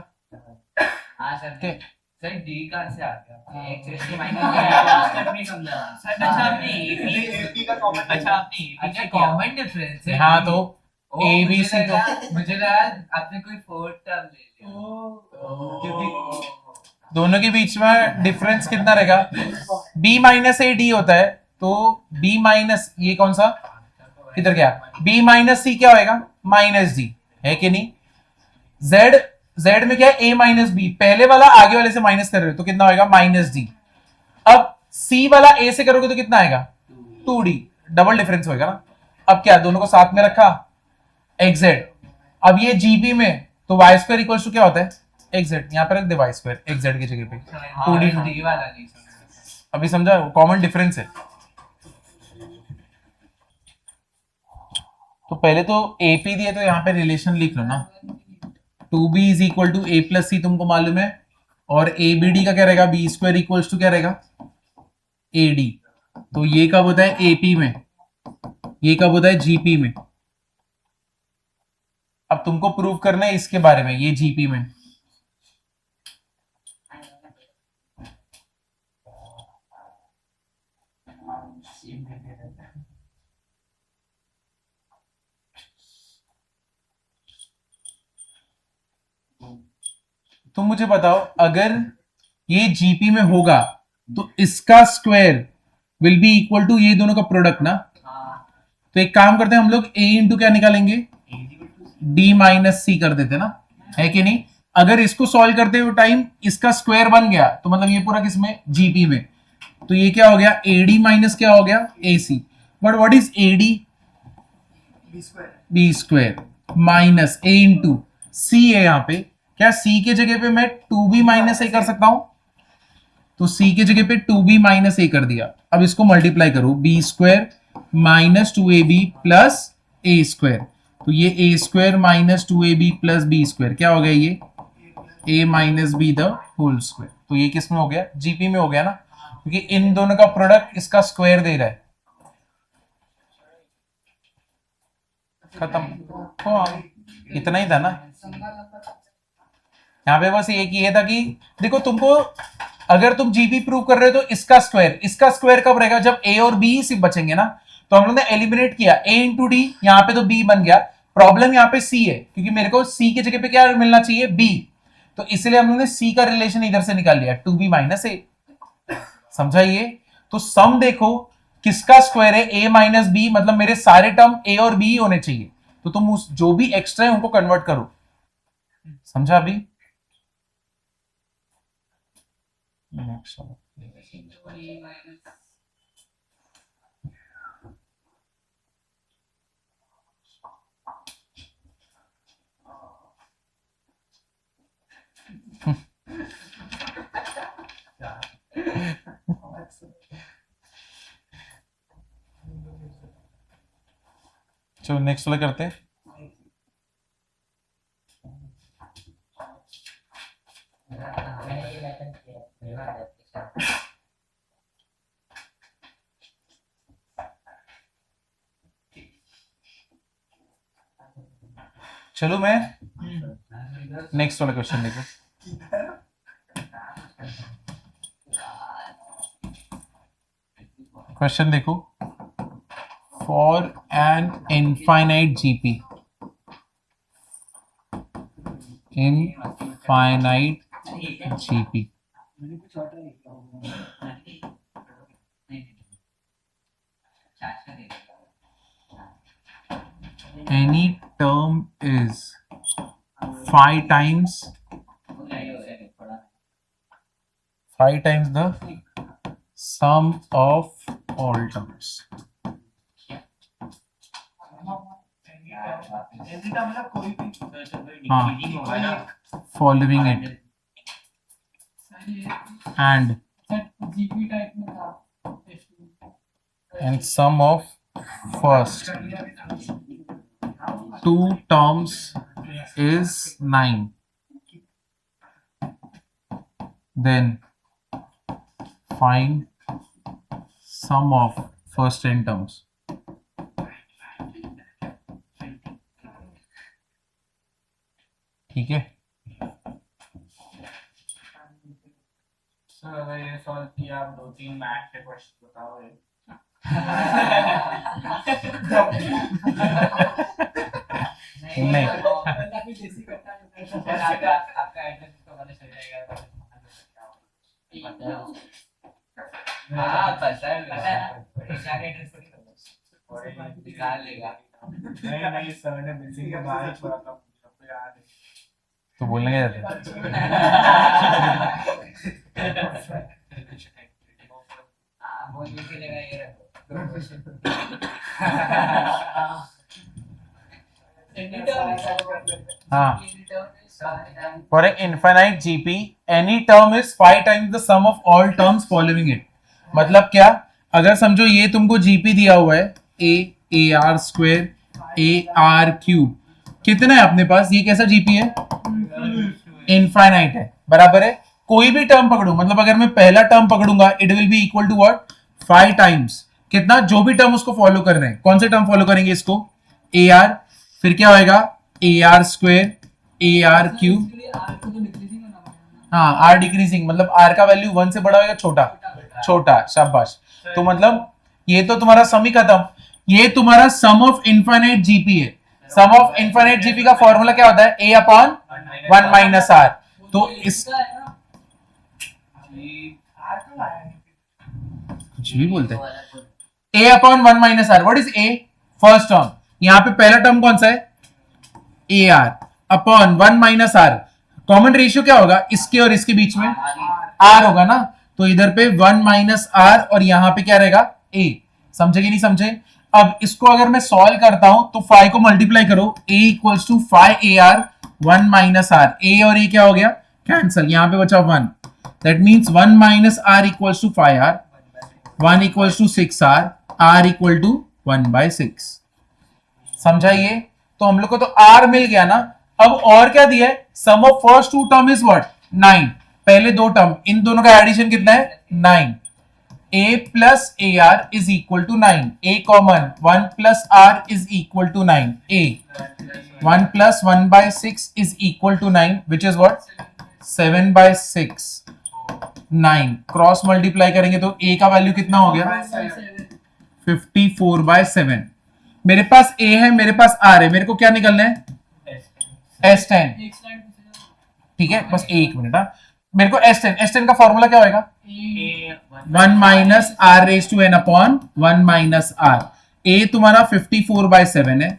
हाँ सर के? सर डी कहाँ से आ गया x raise to sir minus नहीं समझा अच्छा आपने AP AP का कॉमन अच्छा आपने AP अच्छा का किया कॉमन डिफरेंस है हाँ तो ओ, A, B, मुझे C तो लगा- मुझे लगा आपने कोई फोर्थ टर्म ले लिया क्योंकि दोनों के बीच में डिफरेंस कितना रहेगा? B माइनस ए डी होता है, तो B माइनस ये कौन सा इधर गया? B माइनस सी क्या होएगा? माइनस डी, है कि नहीं? Z में क्या है? A माइनस बी, पहले वाला आगे वाले से माइनस कर रहे हो तो कितना होएगा? Minus D. अब C वाला A से करोगे तो कितना आएगा? 2D, डबल डिफरेंस होएगा ना। अब क्या दोनों को साथ में रखा xz, अब ये जीपी में तो y² इक्वल्स टू क्या होता है? xz, यहाँ पे रख दे y² xz की जगह पे 2d। डी वाला नहीं समझा अभी समझा? कॉमन डिफरेंस है। तो पहले तो AP दिए तो यहाँ पे रिलेशन लिख लो ना, 2b = a + c तुमको मालूम है, और ABD का क्या रहेगा? b² इक्वल्स टू क्या रहेगा? AD। तो ये कब होता है? AP में, ये कब होता है? GP में। अब तुमको प्रूव करना है इसके बारे में, ये जीपी में। तुम मुझे बताओ, अगर ये जीपी में होगा तो इसका square will be equal to ये दोनों का प्रोडक्ट ना। तो एक काम करते हैं हम लोग, a इंटू क्या निकालेंगे? d माइनस सी कर देते ना, है कि नहीं? अगर इसको सॉल्व करते हुए टाइम इसका स्क्वायर बन गया तो मतलब ये पूरा किसमें? जीपी में। तो ये क्या हो गया? AD माइनस क्या हो गया? AC। But what is AD? b² minus a into c है यहाँ पे। क्या c के जगह पे मैं 2b माइनस a कर सकता हूं? तो c के जगह पे 2b माइनस a कर दिया। अब इसको मल्टीप्लाई करो, b² minus 2ab plus a²। तो ये a² minus 2ab plus b² क्या हो गया? ये a minus b the whole square. तो ये किस में हो गया? जीपी में हो गया ना, क्योंकि इन दोनों का प्रोडक्ट इसका स्क्वायर दे रहा है। खत्म हो, इतना ही था ना। यहाँ पे बस एक ये था कि देखो, तुमको अगर तुम जीपी प्रूव कर रहे हो तो इसका स्क्वायर कब रहेगा? जब a और b सिर्फ बचेंगे ना। तो हम लोग ने एलिमिनेट किया a इंटू डी, यहाँ पे तो b बन गया। प्रॉब्लम यहाँ पे c है, क्योंकि मेरे को c की जगह पे क्या मिलना चाहिए? b। तो इसलिए हम लोग ने c का रिलेशन इधर से निकाल लिया, 2b माइनस a। समझा ये? तो सम देखो किसका स्क्वायर है? a माइनस बी, मतलब मेरे सारे टर्म a और b होने चाहिए। तो तुम उस जो भी एक्स्ट्रा है उनको कन्वर्ट करो। समझा अभी? नेक्स्ट चलो नेक्स्ट वाला करते हैं। चलो मैं नेक्स्ट वाला क्वेश्चन देखो। क्वेश्चन देखो, for an infinite GP, infinite GP, any term is 5 times the sum of all terms. Any का मतलब कोई भी डिक्रीजिंग होगा ना, Following it and GP type में था and sum of first 2 terms is 9. Then find sum of first 10 terms. ठीक है, सर अगर ये सॉल्व किया आप 2-3 मैथ के क्वेश्चन बताओगे। नहीं आपका एड्रेस तो मैंने सही रहेगा। हाँ पता है क्या एड्रेस पर निकाल लेगा। नहीं सर ने बिल्डिंग के बाहर छोड़ा था, मुझे याद है। तो बोलने क्या जाते बोलने की जगह ये रखो। हाँ, for an infinite GP, any term is 5 times the sum of all terms following it. मतलब क्या, अगर समझो ये तुमको GP दिया हुआ है AR स्क्वायर AR क्यूब, कितना है अपने पास, ये कैसा GP है, इनफाइनाइट है, बराबर है। कोई भी टर्म पकड़ू, मतलब अगर मैं पहला टर्म पकड़ूंगा it will be equal to what, 5 times कितना, जो भी टर्म उसको फॉलो कर रहे हैं, कौन से टर्म फॉलो करेंगे इसको, AR, फिर क्या होएगा AR square AR cube, r को तो डिक्रीजिंग होना पड़ेगा। हाँ R डिक्रीजिंग, मतलब R का वैल्यू 1 से बड़ा होगा, छोटा छोटा, शाबाश। तो मतलब ये तो तुम्हारा सम ही खत्म, ये तुम्हारा सम ऑफ इनफाइनाइट जीपी है। सम ऑफ इनफाइनाइट जीपी का फॉर्मूला क्या होता है, A अपॉन 1 माइनस R। तो इस कुछ भी बोलते हैं, A upon 1 minus R, what is A, first term, यहाँ पे पहला टर्म कौन सा है, AR upon 1 minus R, common ratio क्या होगा इसके और इसके बीच में, R होगा ना, तो इधर पे 1 माइनस R और यहाँ पे क्या रहेगा A, समझे कि नहीं समझे। अब इसको अगर मैं सॉल्व करता हूं तो 5 को मल्टीप्लाई करो, A equals to 5AR 1 minus R, A और A क्या हो गया, कैंसल, यहाँ पे बचा 1, that means 1 minus R equals to 5R, 1 equals to 6R, R equal to 1/6, समझा ये। तो हम लोग को तो R मिल गया ना। अब और क्या दिया है, sum of first 2 term is what, 9, पहले 2 टर्म, इन दोनों का एडिशन कितना है 9, A plus AR is equal to 9, A common, 1 plus R is equal to 9, A 1 plus 1/6 is equal to 9, which is what 7/6, 9 cross multiply करेंगे तो A का value कितना हो गया 54/7। मेरे पास A है, मेरे पास R है, मेरे को क्या निकलना है S10, एक स्लाइड ठीक है, बस एक मिनट, मेरे को S10 का फॉर्मूला क्या होएगा, 1 minus R raise to n upon 1 minus R। A तुम्हारा 54/7 है,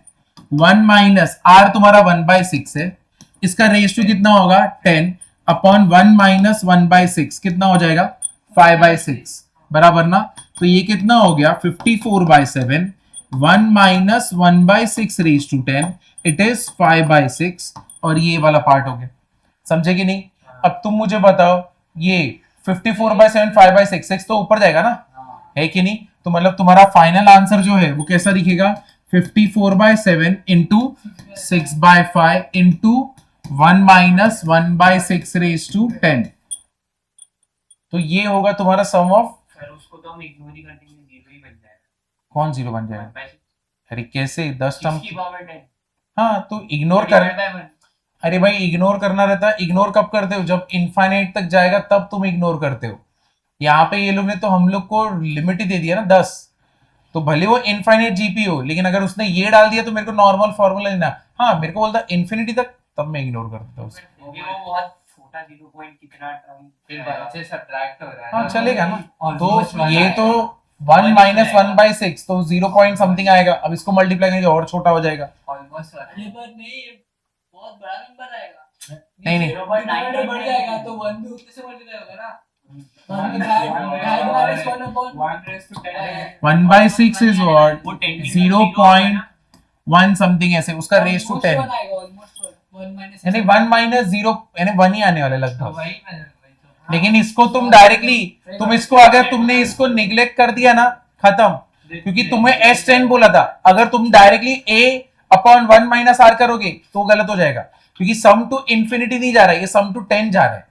1 माइनस R तुम्हारा 1/6 है, इसका रेज टू कितना होगा 10 अपॉन 1 माइनस 1/6 कितना हो जाएगा 5/6, बराबर ना। तो ये कितना हो गया 54/7, 1 minus 1/6 raise to 10, it is 5/6, और ये वाला पार्ट हो गया, समझे कि नहीं। अब तुम मुझे बताओ, ये 54/7 5/6 तो ऊपर जाएगा ना, है कि नहीं। तो मतलब तुम्हारा फाइनल आंसर जो है वो कैसा दिखेगा 54/7 into 6/5 into 1 minus 1/6 raised to 10। तो ये होगा तुम्हारा सम ऑफ, सर उसको तो हम इग्नोर ही कर देंगे, जीरो ही बन जाएगा। कौन जीरो बन जाएगा? अरे कैसे 10 टर्म? 6 की पावर 10 हाँ तो इग्नोर कर, divided by 1। अरे भाई इग्नोर करना रहता है। इग्नोर कब करते हो? जब इनफाइनाइट तक जाएगा तब तुम इग्नोर करते हो। यहाँ पे ये लोग ने तो हम लोग को लिमिट ही दे दिया ना 10, तो भले वो इनफाइनाइट जीपी हो, लेकिन अगर उसने ये डाल दिया तो मेरे को नॉर्मल फॉर्मूला लेना। हाँ मेरे को बोलता इन्फिनिटी तक, तब मैं इग्नोर कर देता हूँ। क्योंकि वो बहुत छोटा 0 पॉइंट कितना टर्म फिर 1 से सब्ट्रैक्ट हो रहा है हाँ ना। चलेगा ना। Almost तो one ये आएगा। तो 1 माइनस 1/6 तो 0 पॉइंट समथिंग आएगा। अब इसको मल्टीप्लाई करेंगे और छोटा हो जाएगा। ऑलमोस्ट ये पर नहीं, बहुत बड़ा नंबर आएगा। नहीं, नहीं। डिनोमिनेटर बढ़ जाएगा तो 1 भी उतने से मल्टीप्लाई होगा ना। 1/6 is what? 0.1 समथिंग ऐसे, उसका रेस टू 10 यानी 1 माइनस 0 यानी 1 ही आने वाला तो लगभग। वही मैं लेकिन इसको तुम डायरेक्टली, तुम इसको अगर तुमने इसको निग्लेक्ट कर दिया ना, खत्म। क्योंकि तुम्हें S10 बोला था, अगर तुम डायरेक्टली A/1 माइनस R करोगे तो गलत हो जाएगा, क्योंकि सम टू इंफिनिटी नहीं जा रहा है, ये सम टू 10 जा रहा है।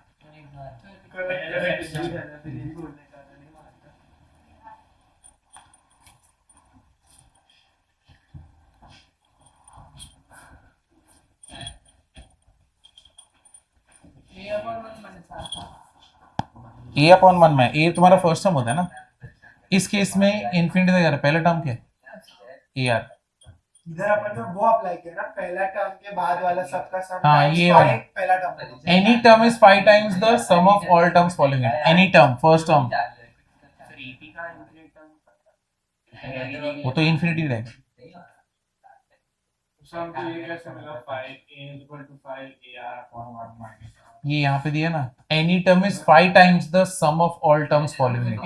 A/1 में A तुम्हारा फर्स्ट टर्म होता है ना, इस केस में इंफिनिटी तक जा रहा है। पहला टर्म क्या है? AR। इधर अपन ने वो अप्लाई किया ना, पहला टर्म के बाद वाला सबका सम। हाँ, ये वाला। पहला term. Any term is 5 times the sum of all terms following it. Any term, first term, sir AP का इन्फिनिट टर्म वो तो इंफिनिटी रहेगा। सम की ये कैसे मिला? 5 a equal to 5 ar upon 1 minus r। ये यहाँ पे दिया ना, any term is 5 times the sum of all terms following it.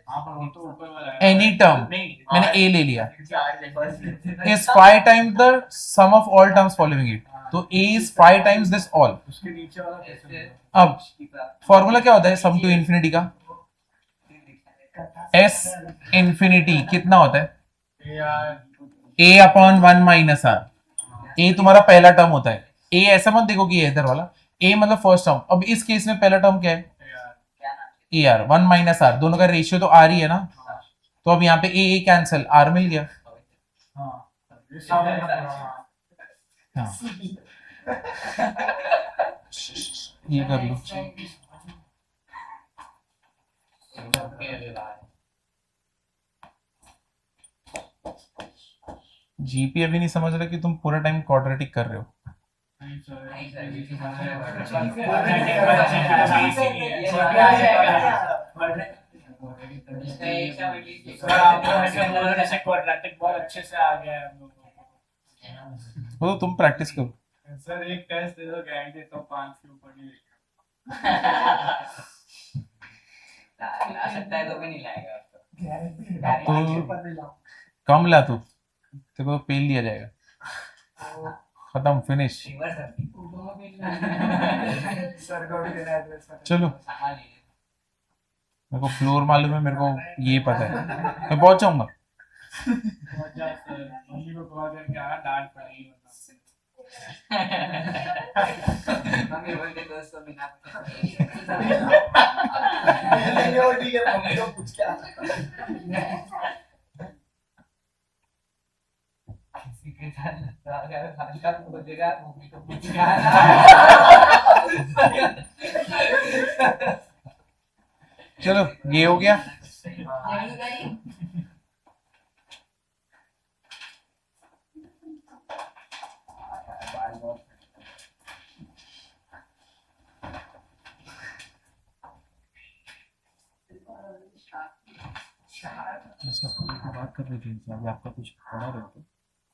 हां पर वो तो ऊपर वाला है। Any term, नहीं मैंने A ले लिया, नहीं is 5 times the sum of all terms following it. तो A is 5 times this all. उसके नीचे वाला कैसे मिला? अब फॉर्मूला क्या होता है सम टू इंफिनिटी का? S इंफिनिटी कितना होता है? A/1 minus R। A तुम्हारा पहला टर्म होता है। A ऐसा मत देखो कि ये इधर वाला, A मतलब फर्स्ट टर्म। अब इस केस में पहला टर्म क्या है? AR 1 माइनस R, दोनों का रेशियो तो R ही है ना, तो अब यहाँ पे A कैंसिल, R मिल गया। हाँ ये सम है ना। हाँ ये कर लो। जीपी अभी नहीं समझ रहा कि तुम पूरा टाइम क्वाड्रेटिक कर रहे हो। नहीं सर, नहीं सर, ये ये क्वाड्रेटिक बहुत अच्छे से आ गया है हम लोगों को। वो तो तुम प्रैक्टिस करो। सर एक टेस्ट दे दो, गारंटी देता हूँ 5 के ऊपर नहीं लिखेगा। ला सकता है तो भी नहीं लाएगा। तो कम ला तू, तेरे को पेल दिया जाएगा। खत्म, फिनिश। सर को भी देना एड्रेस। चलो, मेरे को फ्लोर मालूम है, मेरे को ये पता है, मैं पहुंच जाऊंगा। मजा सर, मम्मी को कॉल करके आना, डांट पड़ेगी मम्मी बोलते दोस्तों बिना नहीं वो ठीक है, मम्मी को पूछ के आना। किसी के साथ अगर हल्का बोलेगा मम्मी को पूछ के चलो ये हो गया। बात कर रहे थे अभी, आपका कुछ पढ़ा रहे थे।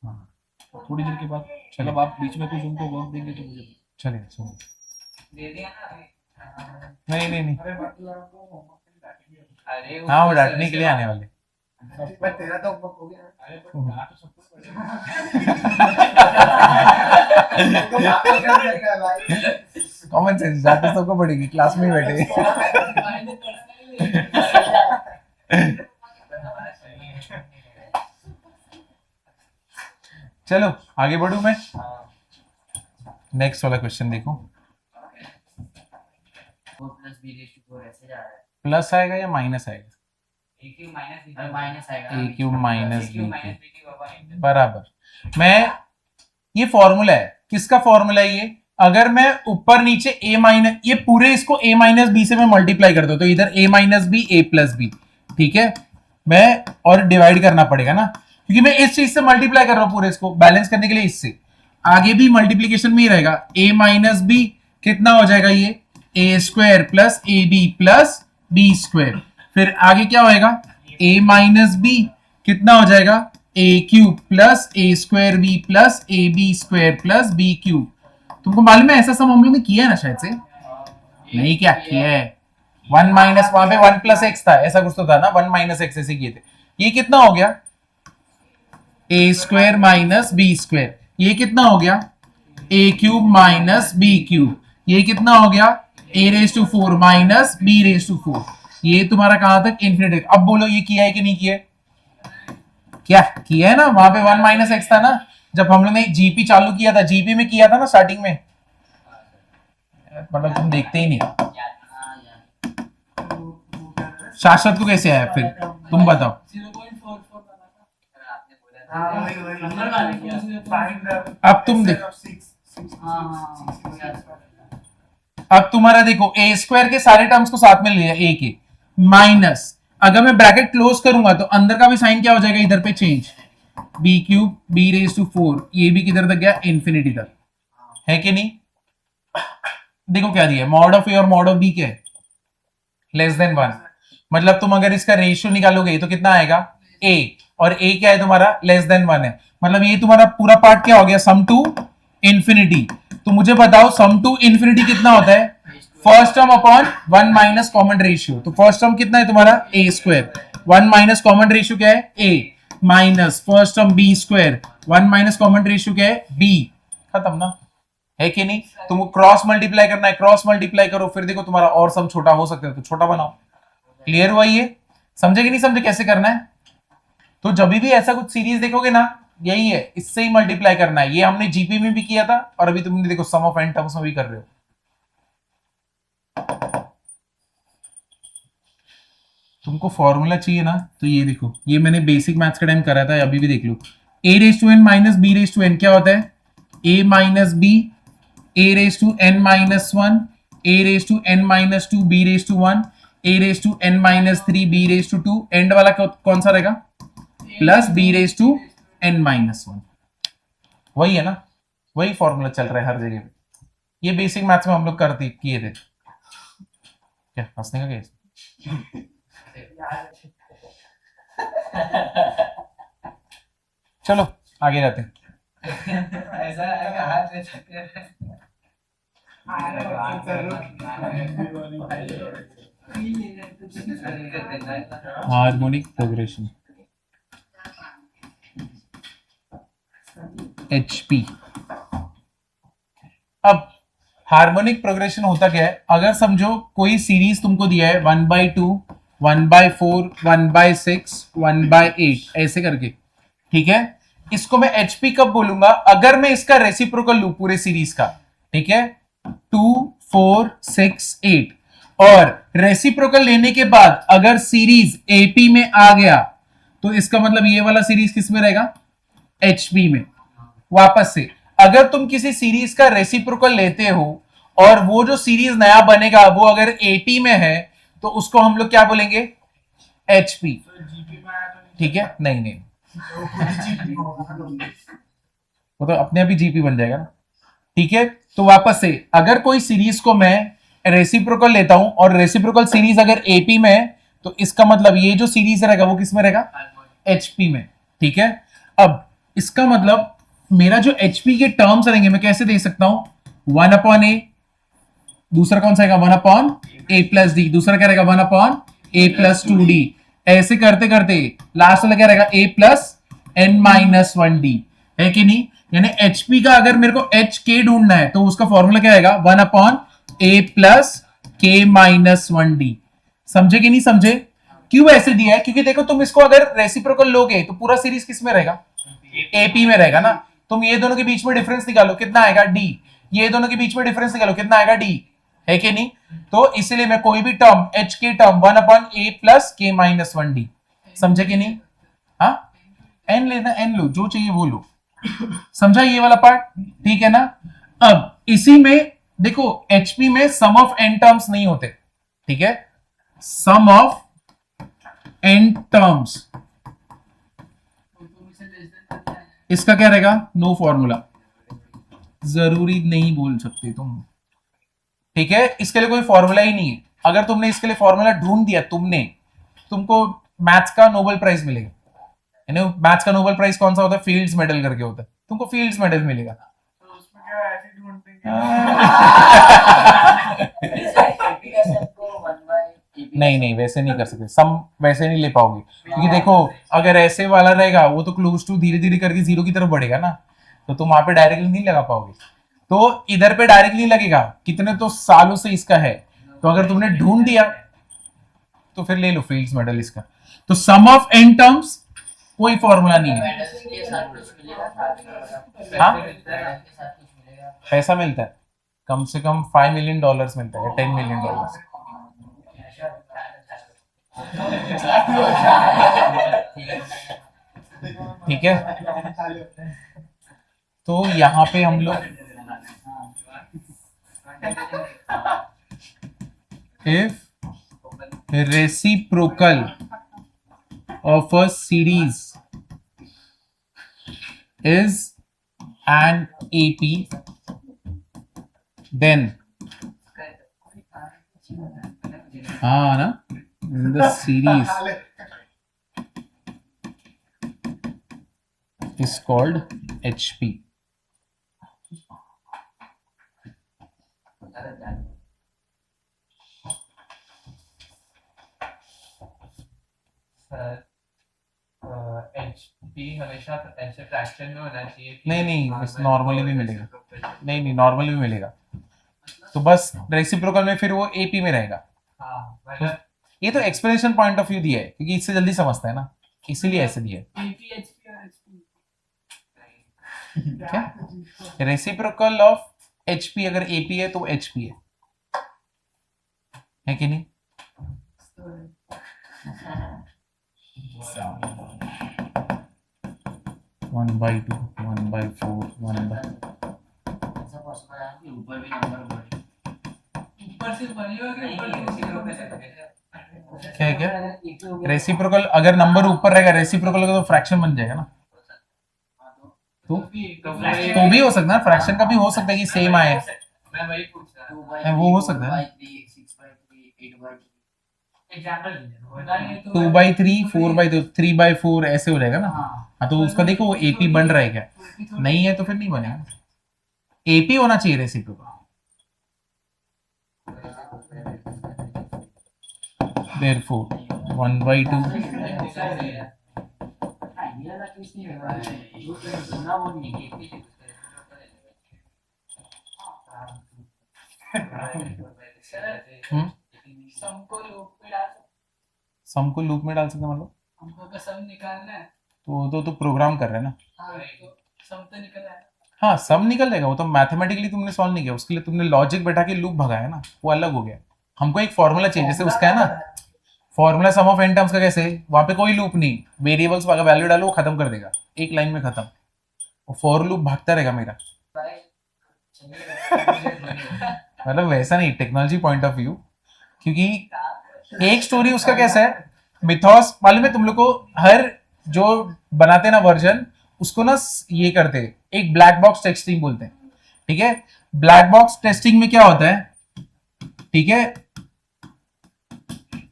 हाँ थोड़ी देर के बाद, चलो आप बीच में कुछ उनको वर्क देंगे तो मुझे चलेगा। सुनो, दे दिया ना। नहीं नहीं नहीं, अरे मतलब को अरे हाँ वो डांटने के लिए आने वाले। मैं तेरा तो होमवर्क हो गया। अरे पर डांट तो सबको पड़ेगा। कॉमन सेंस डांटे सबको पड़ेगी, क्लास में ही बैठे। चलो आगे बढ़ू मैं, नेक्स्ट वाला क्वेश्चन देखो। 4 plus b raised to 4 ऐसे जा रहा है। प्लस आएगा या माइनस आएगा? a cube minus b minus आएगा। a cube minus a cube b minus b cube अपन बराबर। मैं ये फॉर्मूला है, किसका फॉर्मूला है ये? अगर मैं ऊपर नीचे a माइनस, ये पूरे इसको a माइनस बी से मैं मल्टीप्लाई कर दूं तो इधर a minus b a plus b, ठीक है। मैं और डिवाइड करना पड़ेगा ना, क्योंकि मैं इस चीज से मल्टीप्लाई कर रहा हूं पूरे इसको बैलेंस करने के लिए। इससे आगे भी मल्टीप्लीकेशन में ही रहेगा। a माइनस बी कितना हो जाएगा? ये a square plus a b plus बी स्क्वायर। फिर आगे क्या होएगा? a माइनस बी कितना हो जाएगा? a cube plus a square b plus a b square plus बी क्यूब। तुमको मालूम है ऐसा सम हम लोग ने किया है ना शायद से? नहीं, क्या किया है? 1 माइनस, वहां पे 1 प्लस एक्स था, ऐसा कुछ तो था ना, 1 माइनस एक्स ऐसे किए थे। ये कितना हो गया? A square minus B square. ये कितना हो गया? A cube minus B cube. ये कितना हो गया? A raise to 4 minus B raise to 4। ये तुम्हारा कहां तक? इन्फिनिटी। अब बोलो ये किया है कि नहीं किया है? क्या किया है ना, वहां पे 1 माइनस एक्स था ना, जब हम लोग ने जीपी चालू किया था, जीपी में किया था ना स्टार्टिंग में। मतलब तुम देखते ही नहीं। शाश्वत को कैसे आया फिर तुम बताओ? 0.44 बना था। आपने बोला था। हाँ, वही नंबर वाले किया उसने। find the अब तुम देखो, हाँ अब तुम्हारा देखो ए स्क्वायर के सारे टर्म्स को साथ में ले लिया, ए के माइनस, अगर मैं ब्रैकेट क्लोज करूंगा तो अंदर का भी साइन क्या हो जाएगा? इधर पे change, b cube b raise to 4। ये भी किधर तक गया? इन्फिनिटी तक, है कि नहीं? देखो क्या दिया, मॉड ऑफ ए और मॉड ऑफ बी क्या है? Less than 1। मतलब तुम अगर इसका रेशियो निकालोगे तो कितना आएगा? a, और a क्या है तुम्हारा? लेस देन 1 है। मतलब ये तुम्हारा पूरा पार्ट क्या हो गया? सम टू इंफिनिटी। तो मुझे बताओ सम टू इंफिनिटी कितना होता है? First term upon 1 minus common ratio. तो फर्स्ट टर्म कितना है तुम्हारा? a square. 1 minus common ratio क्या है? a minus first term b square. 1 minus common ratio क्या है? b। खत्म ना, है कि नहीं? तुमको क्रॉस मल्टीप्लाई करना है, क्रॉस मल्टीप्लाई करो, फिर देखो तुम्हारा और सम छोटा हो सकता है तो छोटा बनाओ। क्लियर हुआ ये? समझे कि नहीं समझे कैसे करना है? तो जब भी ऐसा कुछ सीरीज देखोगे ना, यही है, इससे ही मल्टीप्लाई करना है। ये हमने जीपी में भी किया था और अभी तुमने देखो सम ऑफ n टर्म्स में भी कर रहे हो। तुमको फॉर्मूला चाहिए ना, तो ये देखो, ये मैंने बेसिक मैथ्स के टाइम करा था, अभी भी देख लो। a raise to n minus b raise to n क्या होता है? a minus b, a raise to n minus 1, a raise to n minus 2, b raise to 1, a raise to n minus 3, b raise to 2। End वाला कौन सा रहेगा? Plus b raise to n minus 1। वही है ना, वही formula चल रहा है हर जगह पे। ये बेसिक मैथ्स में हम लोग करते किए थे। क्या हंसने का केस? चलो आगे जाते हैं। ऐसा आएगा हाथ में चक्कर। Harmonic progression, HP। अब हार्मोनिक प्रोग्रेशन होता क्या है? अगर समझो कोई सीरीज तुमको दिया है 1/2, 1/4, 1/6, 1/8 ऐसे करके, ठीक है। इसको मैं HP कब बोलूंगा? अगर मैं इसका रेसिप्रोकल लूं पूरे सीरीज का, ठीक है, 2, 4, 6, 8, और रेसिप्रोकल लेने के बाद अगर सीरीज AP में आ गया तो इसका मतलब ये वाला सीरीज किस में रहेगा? HP में। वापस से अगर तुम किसी सीरीज का रेसिप्रोकल लेते हो और वो जो सीरीज नया बनेगा वो अगर AP में है तो उसको हम लोग क्या बोलेंगे? HP, ठीक है। नहीं नहीं, वो तो अपने आप ही GP बन जाएगा ना, ठीक है। तो वापस से अगर कोई सीरीज को मैं रेसिप्रोकल लेता हूं और रेसिप्रोकल सीरीज अगर AP में है तो इसका मतलब ये जो सीरीज रहेगा वो किस में रहेगा? HP में, ठीक है। अब इसका मतलब मेरा जो HP के टर्म्स रहेंगे मैं कैसे दे सकता हूं? 1/a, दूसरा कौन सा रहेगा? 1/a प्लस d, दूसरा क्या रहेगा? 1/a plus 2d। ऐसे करते करते लास्ट वाला क्या रहेगा? a plus n minus 1d, है कि नहीं? यानी HP का अगर मेरे को HK ढूंढना है तो उसका फॉर्मूला क्या आएगा? 1/a plus k minus 1d। समझे कि नहीं समझे? क्यों ऐसे दिया है? क्योंकि देखो तुम इसको अगर रेसिप्रोकल लोगे तो पूरा सीरीज किस में रहेगा? AP में रहेगा ना। तुम ये दोनों के बीच में डिफरेंस निकालो, कितना आएगा डी। ये दोनों के बीच में डिफरेंस निकालो, कितना आएगा डी, है कि नहीं। तो इसीलिए मैं कोई भी टर्म एच के term 1/a plus k minus 1d, समझे कि नहीं। हाँ, एन लेना, एन लो, जो चाहिए वो लो, समझा ये वाला पार्ट, ठीक है ना। अब इसी में देखो एचपी में सम ऑफ एन टर्म्स नहीं होते, ठीक है, सम ऑफ एन टर्म्स, इसका क्या रहेगा, नो फॉर्मूला, जरूरी नहीं बोल सकते तुम, ठीक है, इसके लिए कोई फॉर्मूला ही नहीं है। अगर तुमने इसके लिए फॉर्मूला ढूंढ दिया तुमको मैथ्स का नोबेल प्राइज मिलेगा। मैथ्स का नोबेल प्राइज कौन सा होता है, फील्ड्स मेडल करके होता है, तुमको फील्ड्स मेडल मिलेगा। तो उसमें क्या ऐसे ढूंढते हैं नहीं वैसे नहीं कर सकते, सम वैसे नहीं ले पाओगे, क्योंकि देखो अगर ऐसे वाला रहेगा वो तो क्लोज टू धीरे धीरे करके जीरो की तरफ बढ़ेगा ना, तो तुम वहां पे डायरेक्टली नहीं लगा पाओगे। तो इधर पे डायरेक्टली लगेगा, कितने तो सालों से इसका है, तो अगर तुमने ढूंढ दिया तो फिर ले लो फील्ड्स मेडल इसका। तो सम ऑफ एन टर्म्स कोई फॉर्मूला नहीं है। हाँ? पैसा मिलता है, कम से कम $5 मिलियन मिलता है, $10 मिलियन। ठीक है, तो यहाँ पे हम लोग if reciprocal of a series is an AP, then हाँ ना, in the series is called HP. HP हमेशा ऐसे फ्रैक्शन में होना चाहिए कि नहीं नॉर्मली भी मिलेगा, नहीं नॉर्मली भी मिलेगा, तो बस रेसिप्रोकल में फिर वो एपी में रहेगा। हाँ, तो ये तो एक्सप्लेनेशन पॉइंट ऑफ व्यू दिया है, क्योंकि इससे जल्दी समझता है ना, इसीलिए ऐसे दिया है। क्या रेसिप्रोकल ऑफ एचपी, अगर एपी है तो एचपी है कि नहीं। 1/2 1/4 ऊपर से बनेगा कि ऊपर से क्या है, क्या रेसिप्रोकल, अगर नंबर ऊपर रहेगा रेसिप्रोकल का तो फ्रैक्शन बन जाएगा ना, तो भी हो सकता है, फ्रैक्शन का भी हो सकता है कि सेम आए, मैं वही पूछ रहा हूँ। वो हो सकता है। एग्जांपल 2/3 4/2 3/4 ऐसे हो जाएगा ना। हाँ, तो उसका देखो वो एपी बन रहा है क्या, नहीं है तो फिर नहीं बनेगा, एपी होना चाहिए रेसिप्रोकल। Therefore 1/2 सम को लूप में डाल सकते हैं, मतलब हमको का सम निकालना है, तो प्रोग्राम कर रहे हैं ना। हाँ तो सम तो निकल आया। हाँ, सम निकल जाएगा, वो तो मैथमेटिकली तुमने सॉल्व नहीं किया, उसके लिए तुमने लॉजिक बैठा के लूप भगाया ना, वो अलग हो गया। हमको एक फॉर्मूला चाहिए, जैसे उसका है ना formula sum of n terms का, कैसे वहां पे कोई लूप नहीं, वेरिएबल्स का वैल्यू डालो वो खत्म कर देगा, एक लाइन में खत्म, वो फॉर लूप भागता रहेगा मेरा। मतलब वैसा नहीं, टेक्नोलॉजी पॉइंट ऑफ व्यू, क्योंकि एक स्टोरी उसका कैसा है, मिथॉस मालूम है तुम लोग को, हर जो बनाते हैं ना वर्जन, उसको ना ये करते हैं, एक ब्लैक बॉक्स टेस्टिंग बोलते हैं, ठीक है। ब्लैक बॉक्स टेस्टिंग में क्या होता है, ठीक है,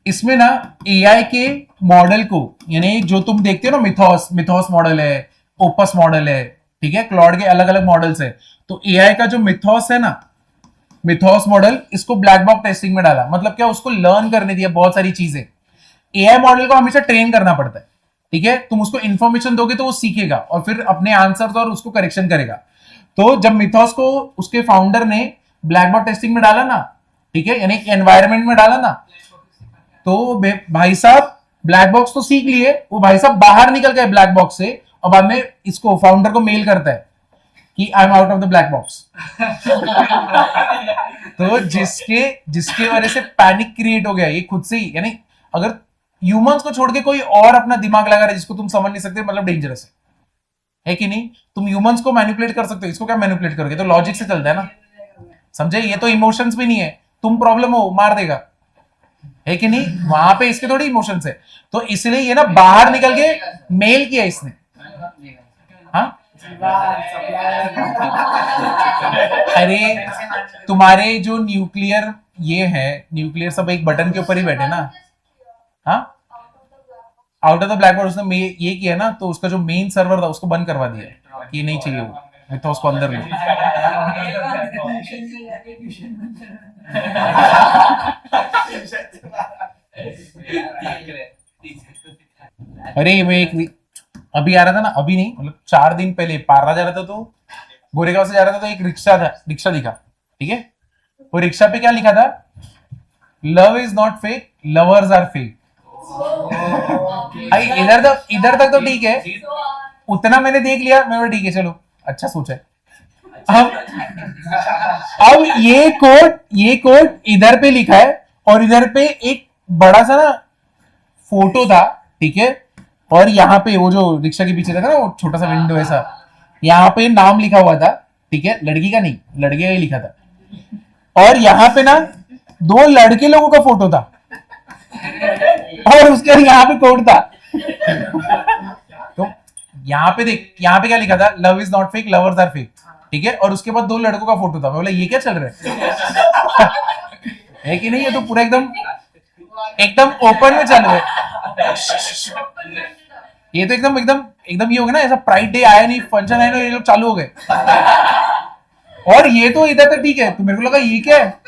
इसमें ना एआई के मॉडल को, यानी जो तुम देखते हो ना, मिथॉस मॉडल है, ओपस मॉडल है, ठीक है, क्लॉड के अलग अलग मॉडल्स है, तो एआई का जो मिथॉस है ना, मिथॉस मॉडल, इसको ब्लैक बॉक्स टेस्टिंग में डाला, मतलब क्या, उसको लर्न करने दिया बहुत सारी चीजें। एआई मॉडल को हमेशा ट्रेन करना पड़ता है, ठीक है, तुम उसको इंफॉर्मेशन दोगे तो वो सीखेगा और फिर अपने आंसर्स और उसको करेक्शन करेगा। तो जब मिथॉस को उसके फाउंडर ने ब्लैक बॉक्स टेस्टिंग में डाला ना, ठीक है, यानी एनवायरमेंट में डाला ना, तो भाई साहब ब्लैक बॉक्स तो सीख लिए, वो भाई साहब बाहर निकल गए ब्लैक बॉक्स से, और बाद में इसको फाउंडर को मेल करता है कि I am out of the black box. तो जिसके वजह से पैनिक क्रिएट हो गया ये खुद से ही, यानी अगर ह्यूमंस को छोड़ के कोई और अपना दिमाग लगा रहा है जिसको तुम समझ नहीं सकते, मतलब डेंजरस है कि नहीं? तुम ह्यूमंस को मैनिपुलेट कर सकते हो, इसको क्या मैनिपुलेट करोगे? तो लॉजिक से चलता है ना, समझे? ये तो इमोशंस भी नहीं है, तुम प्रॉब्लम हो मार देगा, है कि नहीं? वहां पे इसके थोड़ी इमोशंस है, तो इसलिए ये ना बाहर निकल के मेल किया इसने। हाँ अरे तुम्हारे जो न्यूक्लियर ये है, न्यूक्लियर सब एक बटन के ऊपर ही बैठे ना। हाँ out of the black board उसने ये किया ना, तो उसका जो मेन सर्वर था उसको बंद करवा दिया, ये नहीं चाहिए वो, नहीं तो उसको अंदर लो। अरे मैं अभी आ रहा था ना, अभी नहीं मतलब 4 दिन पहले पारा जा रहा था, तो गोरेगांव से जा रहा था, तो एक रिक्शा दिखा, ठीक है? वो रिक्शा पे क्या लिखा था? Love is not fake, lovers are fake. इधर तक तो ठीक है, उतना मैंने देख लिया, मैं ठीक है चलो अच्छा सोचा है। अब ये कोड इधर पे लिखा है और इधर पे एक बड़ा सा ना फोटो था, ठीक है? और यहाँ पे वो जो रिक्शा के पीछे था ना वो छोटा सा विंडो ऐसा, यहाँ पे नाम लिखा हुआ था, ठीक है? लड़की का नहीं, लड़के का ही लिखा था, और यहाँ पे ना 2 लड़के लोगों का फोटो था और उसके यहाँ पे कोड था। तो यहाँ पे देख, यहाँ पे क्या लिखा था? Love is not fake, lovers are fake, ठीक है? और उसके बाद 2 लड़कों का फोटो था। मैं बोला ये क्या चल रहा है कि नहीं? ये तो पूरा एकदम ओपन में चल रहा है। ये तो एकदम ये हो गया ना, ऐसा प्राइड डे आया नहीं, फंक्शन आया नहीं, ये लोग चालू हो गए। और ये तो इधर तक ठीक है, तो मेरे को लगा ये क्या है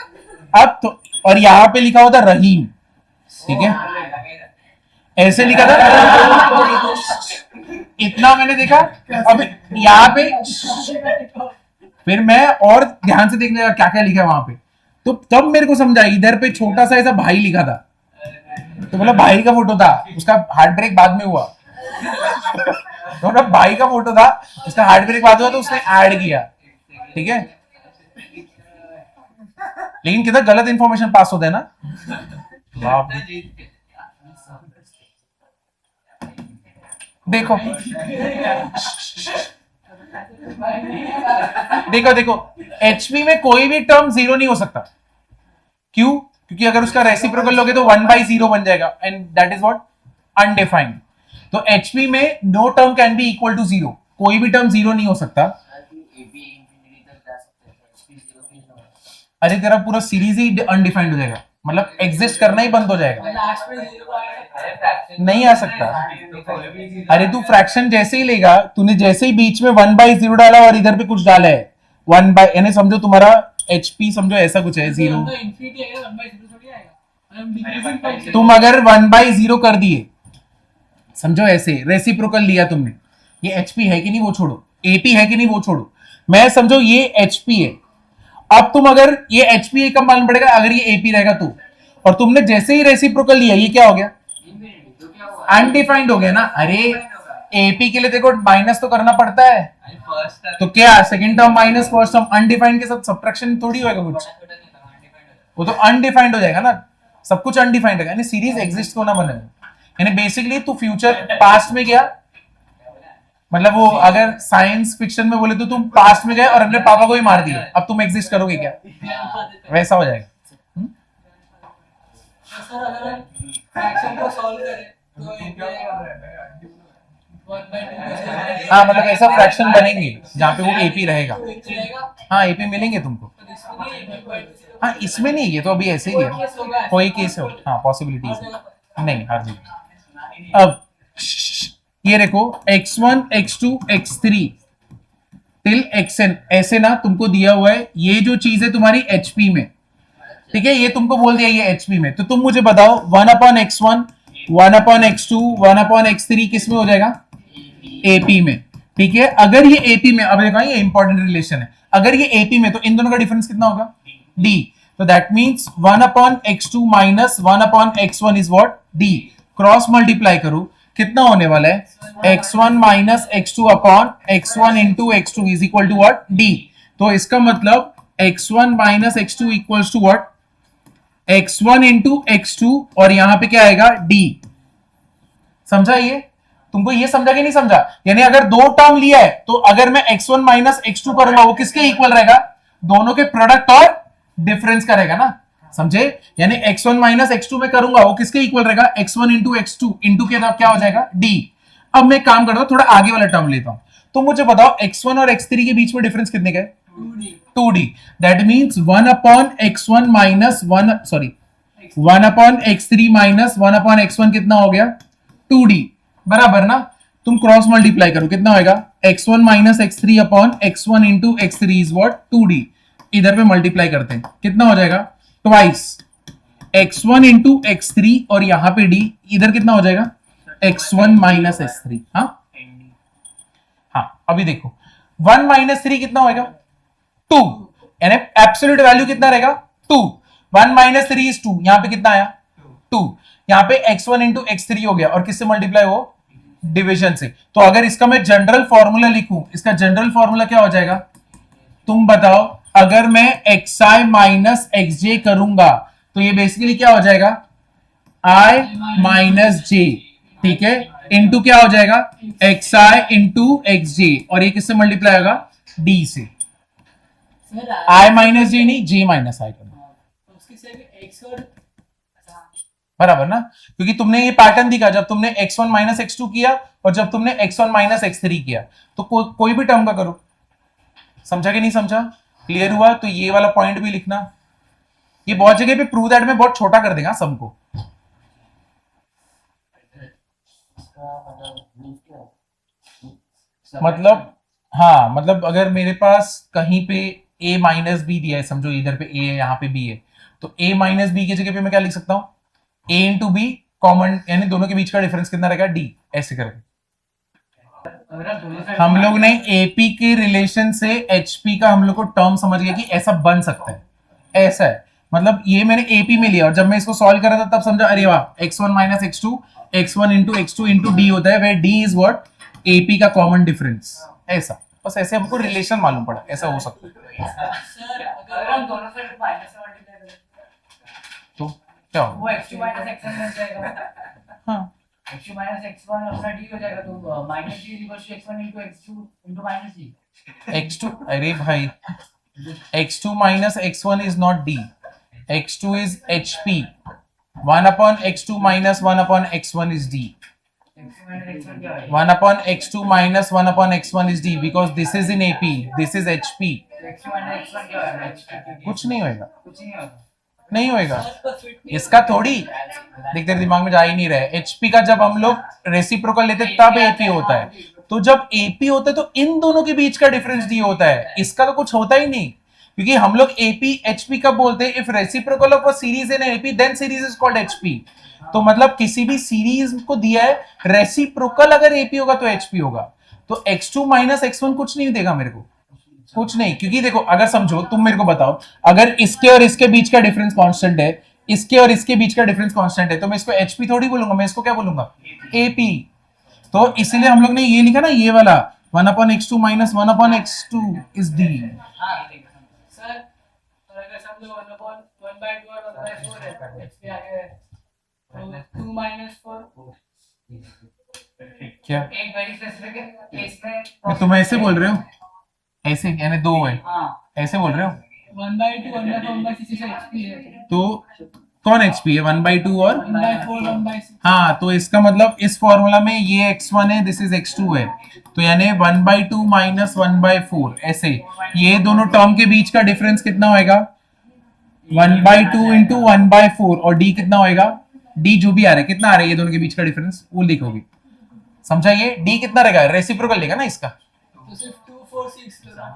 अब तो। और यहाँ पे लिखा हुआ था रहीम, ठीक है? ऐसे लिखा था, इतना मैंने देखा। अब यहाँ पे फिर मैं और ध्यान से देखने लगा क्या क्या लिखा है वहां पे, तो तब मेरे को समझा इधर पे छोटा सा ऐसा भाई लिखा था, तो बोला भाई का फोटो था, उसका हार्ट ब्रेक बाद में हुआ। तो ना भाई का फोटो था, उसका हार्ट ब्रेक बाद हुआ, तो उसने ऐड किया, ठीक है? लेकिन कितना गलत इंफॉर्मेशन पास होता है ना। देखो देखो एचपी में कोई भी टर्म 0 नहीं हो सकता। क्यों? क्योंकि अगर उसका रेसिप्रोकल लोगे तो 1/0 बन जाएगा, and that is what? Undefined. तो एचपी में no term can be equal to 0, कोई भी टर्म 0 नहीं हो सकता। अरे तेरा पूरा सीरीज ही अनडिफाइंड हो जाएगा, मतलब एग्जिस्ट करना ही बंद हो जाएगा, नहीं आ सकता। अरे तू फ्रैक्शन जैसे ही लेगा, तूने जैसे ही बीच में 1/0 डाला और इधर पे कुछ डाला है 1/, यानी समझो तुम्हारा एचपी समझो ऐसा कुछ है 0, तुम अगर 1/0 कर दिए, समझो ऐसे रेसिप्रोकल लिया तुमने, ये एचपी है कि नहीं वो छोड़ो, एपी है कि नहीं वो छोड़ो, मैं समझो ये एचपी है। अब तुम अगर ये एचपी कब मालूम पड़ेगा? अगर ये एपी रहेगा तो, और तुमने जैसे ही रेसिप्रोकल लिया, ये क्या हो गया? अनडिफाइंड हो गया ना। अरे एपी के लिए देखो माइनस तो करना पड़ता है, तो क्या second term minus first term, undefined के साथ सब्ट्रैक्शन थोड़ी होगा कुछ, वो तो अनडिफाइंड हो जाएगा ना, सब कुछ अनडिफाइंड है, यानी सीरीज एग्जिस्ट होना बने, यानी बेसिकली तू फ्यूचर पास्ट में गया, मतलब वो अगर साइंस फिक्शन में बोले तो तुम पास्ट में गए और अपने पापा को ही मार दिए, अब तुम एग्जिस्ट करोगे क्या? वैसा हो जाएगा। सर अगर फ्रैक्शन को सॉल्व करें तो हाँ मतलब ऐसा फ्रैक्शन बनेंगे जहाँ पे वो एपी रहेगा। हाँ एपी मिलेंगे तुमको। हाँ इसमें नहीं, ये तो अभी ऐसे ही है, कोई केस हो, हाँ पॉसिबिलिटीज नहीं हर जगह। अब ये देखो x1 x2 x3 till xn ऐसे ना तुमको दिया हुआ है, ये जो चीज है तुम्हारी एचपी में, ठीक है? ये तुमको बोल दिया ये एचपी में, तो तुम मुझे बताओ 1/x1 1/x2 1/x3 किस में हो जाएगा? एपी में, ठीक है? अगर ये एपी में, अब देखो ये इंपॉर्टेंट रिलेशन है, अगर ये एपी में तो इन दोनों का डिफरेंस कितना होगा? d, तो that means 1/x2 - 1/x1 is what? d। Cross multiply करो, कितना होने वाला है x1 minus x2 upon x1 into x2 is equal to what d। तो इसका मतलब x1 minus x2 equals to what x1 into x2 और यहां पे क्या आएगा d। समझा ये? तुमको ये समझा कि नहीं समझा? यानी अगर दो टर्म लिया है तो अगर मैं x1 माइनस x2 करूंगा वो किसके इक्वल रहेगा? दोनों के प्रोडक्ट और डिफरेंस करेगा ना, समझे? यानी x1 माइनस x2 में करूंगा वो किसके इक्वल रहेगा? x1 इंटू x2 इंटू के क्या हो जाएगा d। अब मैं काम करता हूं थोड़ा आगे वाला टर्म लेता हूं, तो मुझे बताओ x1 और x3 के बीच में डिफरेंस कितने का है? 2d। That means 1 upon x1 minus 1 sorry 1 upon x3 minus 1 upon x1 कितना हो गया? 2d बराबर ना। तुम क्रॉस मल्टीप्लाई करो कितना होगा? x1 minus x3 upon x1 into x3 is what 2d। इधर पे मल्टीप्लाई करते हैं कितना हो जाएगा? ट्वाइस x1 इंटू x3 और यहां पे d, इधर कितना हो जाएगा? x1 minus x3। हाँ अभी देखो 1 माइनस 3 कितना होगा? 2, यानी एब्सोल्यूट वैल्यू कितना रहेगा? 2। 1 माइनस 3 इज 2, यहां पे कितना आया? 2। यहां पे x1 इंटू x3 हो गया और किससे मल्टीप्लाई हो? डिविजन से। तो अगर इसका मैं जनरल फॉर्मूला लिखूं, इसका जनरल फॉर्मूला क्या हो जाएगा? तुम बताओ। अगर मैं xi माइनस xj करूंगा तो ये बेसिकली क्या हो जाएगा? i माइनस j, ठीक है, इंटू क्या हो जाएगा? xi इंटू xj और ये किससे मल्टीप्लाई होगा? d से। i माइनस j नहीं, j माइनस i करना, बराबर ना? क्योंकि तुमने ये पैटर्न दिखा जब तुमने x1 माइनस x2 किया और जब तुमने x1 माइनस x3 किया, तो कोई भी टर्म का करो। समझा कि नहीं समझा? क्लियर हुआ? तो ये वाला पॉइंट भी लिखना। ये बहुत जगह पे प्रूव दैट में बहुत छोटा कर देगा सबको। मतलब हाँ, मतलब अगर मेरे पास कहीं पे a माइनस बी दिया है, समझो इधर पे a है यहाँ पे b है, तो a माइनस बी की जगह पे मैं क्या लिख सकता हूँ? a इंटू बी कॉमन, यानी दोनों के बीच का डिफरेंस कितना रहेगा? d। ऐसे करके हम लोग ने AP के रिलेशन से HP का हम लोग को टर्म समझ गया कि ऐसा बन सकता है, ऐसा है। मतलब ये मैंने AP में लिया और जब मैं इसको सॉल्व कर रहा था तब समझा अरे वाह x1 minus x2 x1 into x2 into d होता है, वे d इज व्हाट AP का कॉमन डिफरेंस। ऐसा बस ऐसे हमको रिलेशन मालूम पड़ा, ऐसा हो सकता है। सर अगर हम दोनों से माइनस से मल्टीप्लाई करें तो क्या वो होगा? x2 माइनस x1 बन जाएगा। हाँ x2 माइनस x1 अपना d हो जाएगा, तो minus d equals to x1 into x2 into minus d। x2, अरे भाई x2 minus x1 is not d, x2 is HP। 1 upon x2 minus 1 upon x1 is d। x2 minus x1 क्या है? 1 upon x2 minus 1 upon x1 is d because this is in AP, this is HP। x2 minus x1 क्या है? कुछ नहीं होएगा, कुछ नहीं होगा। नहीं होएगा इसका थोड़ी, देख तेरे दिमाग में जा ही नहीं रहा है। HP का जब हम लोग रेसिप्रोकल लेते तब AP होता है, तो जब AP होता है तो इन दोनों के बीच का डिफरेंस d होता है, इसका तो कुछ होता ही नहीं। क्योंकि हम लोग AP HP कब बोलते हैं? If reciprocal of a series in AP then series is called HP। तो मतलब किसी भी सीरीज को दिया है रेसिप्रोकल अगर AP होगा तो HP होगा। तो x2 माइनस x1 कुछ नहीं देगा मेरे को, कुछ नहीं। क्योंकि देखो अगर समझो, तुम मेरे को बताओ अगर इसके और इसके बीच का डिफरेंस कांस्टेंट है, इसके और इसके बीच का डिफरेंस कांस्टेंट है, तो मैं इसको HP थोड़ी बोलूंगा, मैं इसको क्या बोलूंगा? AP। तो इसलिए हम लोग ने ये लिखा ना, ये वाला 1 upon x2 minus 1 upon x2 is d। Sir और अगर सब लोग 1/2 और 1/4 है x पे आ गया है तो 2 माइनस 4 क्या एक वेरी स्पेसिफिक केस में मैं तुम ऐसे बोल रहे हो? ऐसे यानी दो है, हाँ ऐसे बोल रहे हो? 1/2 1/4 1/6 HP है तो कौन HP है? 1/2 और 1/4 1/6। हाँ, तो इसका मतलब इस फॉर्मूला में ये x1 है, दिस इज x2 है, तो यानी 1/2 माइनस 1/4 ऐसे ये दोनों टर्म के बीच का डिफरेंस कितना होएगा? 1/2 इंटू 1/4 और d कितना होएगा? d जो भी आ रहा है, कितना आ रहा है ये दोनों के बीच का डिफरेंस वो लिखोगे। समझा? ये d कितना रहेगा? रेसिप्रोकल लेगा ना इसका, तो सिर्फ 246 लेगा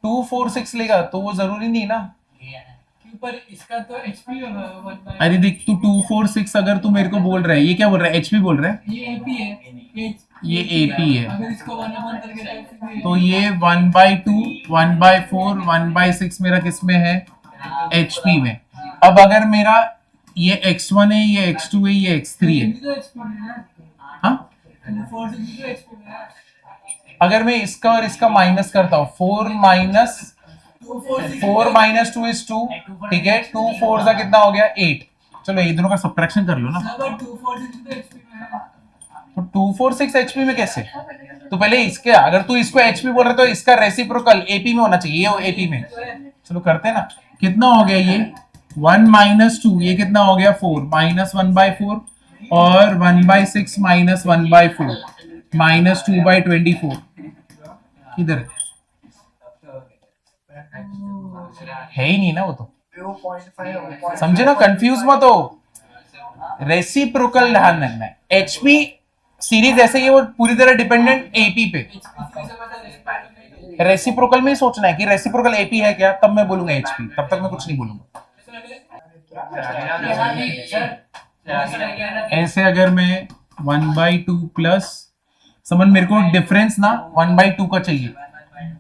246 लेगा, तो वो जरूरी नहीं ना। क्यों? पर इसका तो HP होगा 1/2। अरे देख तू 246 अगर तू मेरे को बोल रहा है, ये क्या बोल रहा है? HP बोल रहा है, ये AP है, ये AP है, अगर इसको 1/1 करके तो ये 1/2 1/4 1/6 मेरा किस में है? HP में। अब अगर मेरा ये x1 है, ये x2 है, ये x3 है, तो HP है ना। हाँ अगर मैं इसका और इसका माइनस करता हूँ 4 माइनस 2 इज 2, ठीक है, 2 4 का कितना हो गया 8। चलो ये दोनों का सब्ट्रैक्शन कर लो ना। तो 246 एचपी में कैसे? तो पहले इसके, अगर तू इसको एचपी बोल रहा तो इसका रेसिप्रोकल एपी में होना चाहिए, ये एपी में। चलो करते हैं ना, कितना हो गया ये 1 माइनस 2, ये कितना हो गया 4 माइनस 1/4 और 1/6 माइनस 1/4 माइनस 2/24 किधर है ही नहीं ना वो तो, 2.5 समझे ना, कंफ्यूज मत हो। रेसिप्रोकल ध्यान रखना है, एचपी सीरीज ऐसे ही है, वो पूरी तरह डिपेंडेंट एपी पे। रेसिप्रोकल में ही सोचना है कि रेसिप्रोकल एपी है क्या, तब मैं बोलूंगा एचपी, तब तक मैं कुछ नहीं बोलूंगा। ऐसे अगर मैं 1/2 प्लस, समझ मेरे को डिफरेंस ना 1/2 का चाहिए,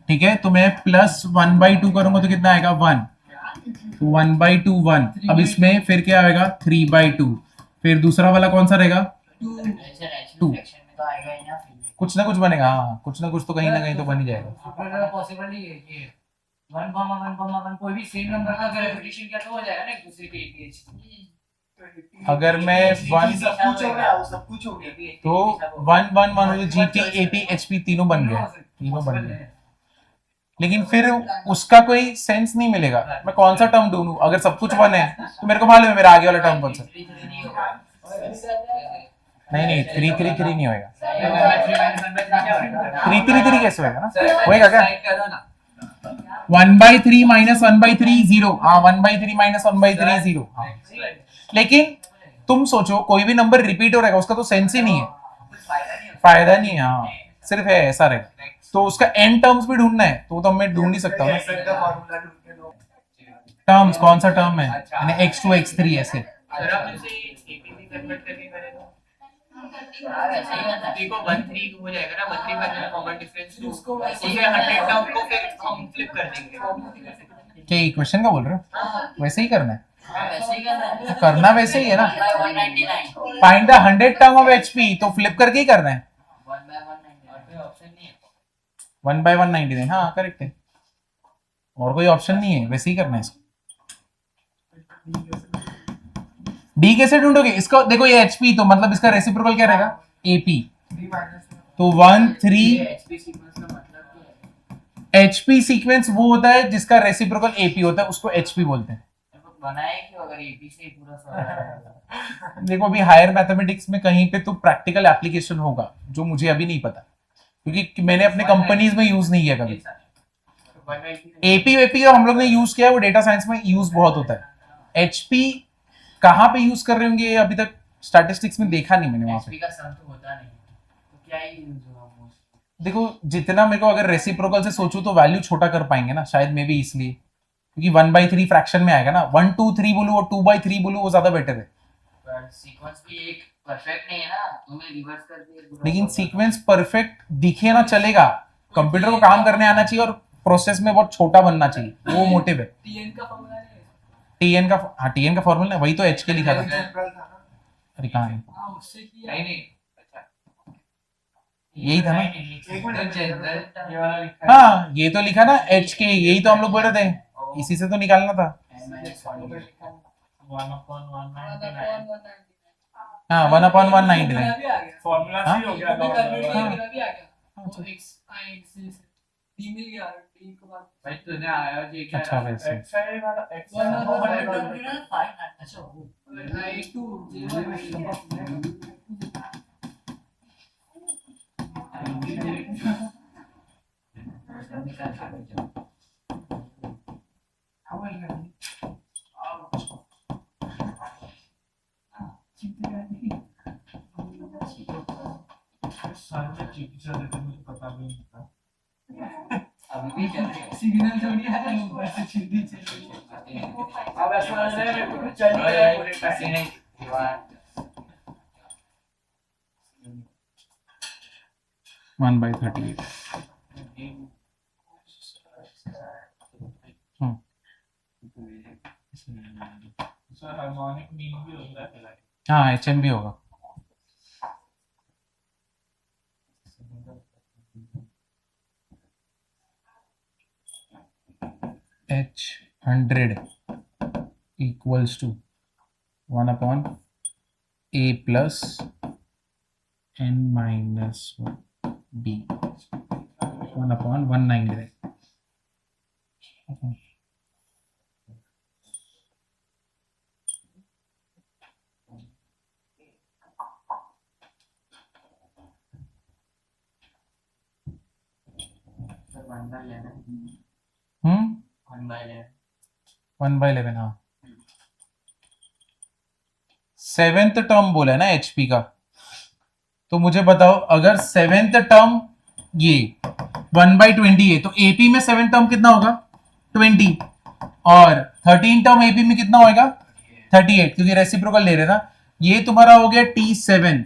ठीक है, तो मैं प्लस 1/2 करूंगा तो कितना आएगा 1, तो 1/2 1। अब इसमें फिर क्या आएगा 3/2, फिर दूसरा वाला कौन सा रहेगा 2, कुछ ना कुछ बनेगा, हाँ कुछ ना कुछ तो कहीं ना कहीं तो बन ही जाएगा। पॉसिबल ही है कि 1,1,1 कोई भी सेम नंबर का अगर रेपिटेशन किया तो हो जाएगा ना एक दूसरे के एपीएच। अगर मैं 1 सब कुछ हो गया, वो सब कुछ हो गया। तो 1 1 1 जीटी एपी एचपी तीनों बन गए, तीनों बन गए। लेकिन फिर उसका कोई सेंस नहीं मिलेगा, मैं कौन सा टर्म ढूंढूं? अगर सब कुछ 1 है तो मेरे को मालूम है मेरा आगे वाला टर्म कौन सा। नहीं 3 नहीं होएगा, 3 कैसे होएगा ना, होएगा क्या 1/3 माइनस 1/3 0, हाँ 1/3 माइनस 1/3 0, हाँ। लेकिन तुम सोचो कोई भी नंबर रिपीट हो रहेगा, उसका तो सेंस ही नहीं है, फायदा नहीं है, हाँ सिर्फ है ऐसा रहेगा। तो उसका एन टर्म्स भी ढूंढना है तो मैं ढूंढ नहीं सकता हूँ टर्म्स, कौन सा टर्म है, यानी x2 x3 ऐसे। देखो 1-3 हो जाएगा ना, 1-3 का कॉमन डिफरेंस 2, उसे 100 टर्म को फिर हम फ्लिप कर देंगे। क्या इक्वेशन का बोल रहे हो? वैसे ही करना है, वैसे ही करना है, तो करना वैसे ही है ना। 199 find the 100 term of HP, तो फ्लिप करके ही करना है। 1/199 ऑप्शन नहीं है, 1/199, हाँ करेक्ट है, और कोई ऑप्शन नहीं है, वैसे ही करना है इसको। डी कैसे ढूंढोगे इसको? देखो ये एचपी, तो मतलब इसका रेसिप्रोकल क्या रहेगा एपी, तो 1 3 एचपी सीक्वेंस का मतलब क्या है? एचपी सीक्वेंस वो होता है जिसका रेसिप्रोकल एपी होता है, उसको एचपी बोलते हैं। बनाए क्यों अगर एपी से ही पूरा सवाल देखो अभी हायर मैथमेटिक्स में कहीं पे तो प्रैक्टिकल एप्लीकेशन होगा जो मुझे अभी नहीं पता, क्योंकि मैंने अपने कंपनीज में यूज नहीं किया कभी। एपी वेपी जो हम लोग ने यूज किया है वो डेटा साइंस में यूज बहुत होता है। एचपी कहाँ पे यूज कर रहे होंगे अभी तक स्टैटिस्टिक्स में देखा नहीं मैंने वहां पे। एचपी का सम तो होता नहीं, तो क्या ही यूज होगा मोस्ट। देखो जितना मेरे को अगर रेसिप्रोकल से सोचूं तो वैल्यू छोटा कर पाएंगे ना, शायद मे बी इसलिए, क्योंकि 1/3 फ्रैक्शन में आएगा ना, 1 2 3 बोलूं और 2/3 बोलूं वो ज्यादा बेटर है। पर सीक्वेंस भी एक परफेक्ट नहीं है ना, तुम्हें रिवर्स करके लेकिन सीक्वेंस परफेक्ट दिखे ना चलेगा, कंप्यूटर को काम करने आना चाहिए और प्रोसेस में बहुत छोटा बनना चाहिए, वो मोटिव है। टीएन का फॉर्मूला नहीं है, टीएन का, हाँ टीएन का फॉर्मूला वही तो एच के लिखा था। अरे कहाँ है? हाँ उससे किया नहीं यही था ना, एक मिनट, ये वाला लिखा है। हाँ ये तो लिखा ना एच के, यही तो हम लोग बोल रहे थे, इसी से तो निकालना था। 1/199। हाँ 1/199। भी आ गया, फॉर्मूला हाँ? सही हो गया भी नॉर्मल वाला। भी आ गया, वो x x से डी मिल गया, डी के बाद भाई तूने आया जी क्या अच्छा वैसे एक्स है वाला एक्स अच्छा वो साल में चीटी चले थे, मुझे पता भी नहीं था। अभी भी चल रही है। सिग्नल थोड़ी है ऊपर से छिड़ी चली अब ऐसा लग रहा है मेरे को चल ही रहा है पूरे टाइम। 1/38। सर हार्मोनिक मीन भी होता है। हाँ एचएम भी होगा। H 100 equals to 1 upon a plus n minus 1 b 1 upon 190 1 by 11 1 by 11 1/11 हाँ सेवेंथ टर्म बोला है ना एचपी का, तो मुझे बताओ अगर सेवेंथ टर्म ये 1/20 है तो एपी में सेवेंथ टर्म कितना होगा 20 और 13 टर्म एपी में कितना होएगा 38 क्योंकि रेसिप्रोकल ले रहे ना। ये तुम्हारा हो गया T7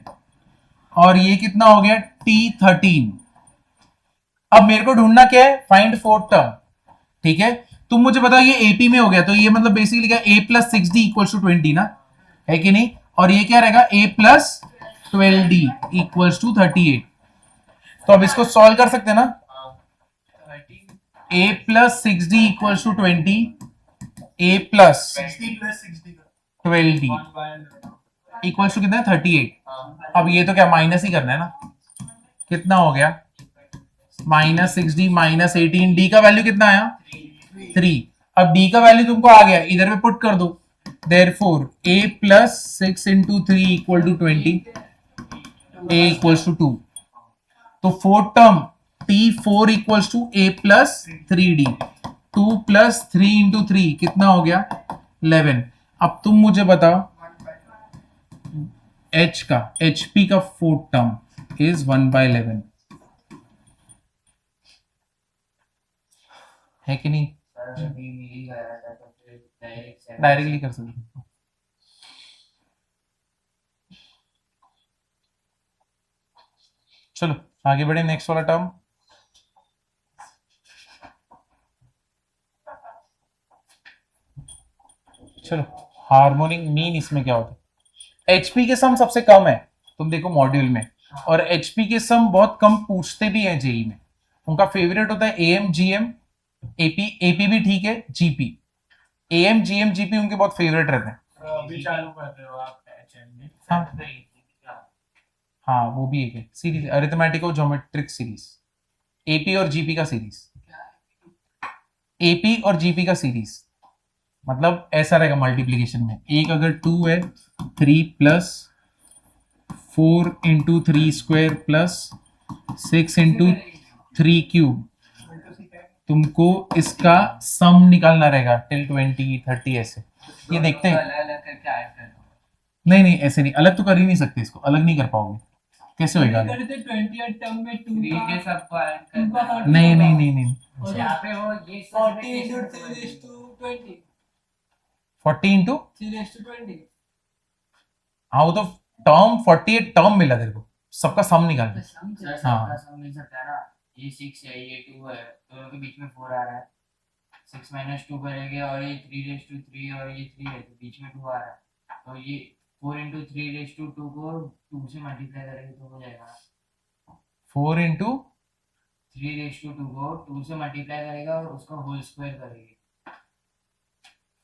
और ये कितना हो गया T13। अब मेरे को ढूंढना क्या है फाइंड फोर्थ टर्म। ठीक है तुम मुझे बताओ ये एपी में हो गया तो ये मतलब बेसिकली क्या a plus 6d equals to 20 ना, है कि नहीं। और ये क्या रहेगा a plus 12d equals to 38। तो अब इसको सॉल्व कर सकते हैं ना, a plus 6d equals to 20 a plus 60 plus 60 का 12d इक्वल्स टू कितना है 38। अब ये तो क्या माइनस ही करना है ना, कितना हो गया माइनस 6d माइनस 18d का वैल्यू कितना आया 3। अब d का वैल्यू तुमको आ गया इधर पे पुट कर दो, therefore a plus 6 into 3 equal to 20 a equals to 2। तो fourth term t4 equals to a plus 3d 2 plus 3 into 3 कितना हो गया 11। अब तुम मुझे बताओ h का hp का फोर्थ टर्म is 1/11 है कि नहीं, डायरेक्टली कर सकते हो। चलो आगे बढ़े नेक्स्ट वाला टर्म। चलो हार्मोनिक मीन इसमें क्या होता है, एचपी के सम सबसे कम है तुम देखो मॉड्यूल में, और एचपी के सम बहुत कम पूछते भी हैं जेई में। उनका फेवरेट होता है एएम जीएम एपी, एपी भी ठीक है, जीपी एएम जीएम जीपी उनके बहुत फेवरेट रहते हैं। अभी चालू कर रहे हो आप एचएम में? हाँ हाँ वो भी एक है सीरीज अरिथमेटिक और ज्योमेट्रिक सीरीज, एपी और जीपी का सीरीज, एपी और जीपी का सीरीज मतलब ऐसा रहेगा मल्टीप्लीकेशन में, एक अगर 2 है 3 plus 4 into 3 square plus 6 into 3 cube, तुमको इसका सम निकालना रहेगा टिल 20 30 ऐसे। ये देखते हैं अलग करके ऐड कर दो। नहीं नहीं ऐसे नहीं, अलग तो कर ही नहीं सकते, इसको अलग नहीं कर पाओगे, कैसे होएगा अलग? करते 20 टर्म में 2 3 के का सबको ऐड 2 का करना है। 40 नहीं नहीं होगा। नहीं नहीं और यहाँ पे वो ये 40 into specification 3 raised to 20 40 into 3 raised to 20 हाँ वो तो टर्म 48 टर्म मिला तेरे को, सबका सम निकाल दे। सर हाँ। सबका सम मिल सकता है ना, ये 6 है ये 2 है, दोनों के बीच में 4 आ रहा है, 6 माइनस 2 करेंगे और ये 3 रेज टू 3 और ये 3 है तो बीच में 2 आ रहा है, तो ये 4 इंटू 3 रेज टू 2 को 2 से मल्टीप्लाई करेंगे तो हो जाएगा 4 इंटू 3 रेज टू 2 को 2 से मल्टीप्लाई करेगा और उसका होल स्क्वायर करेंगे।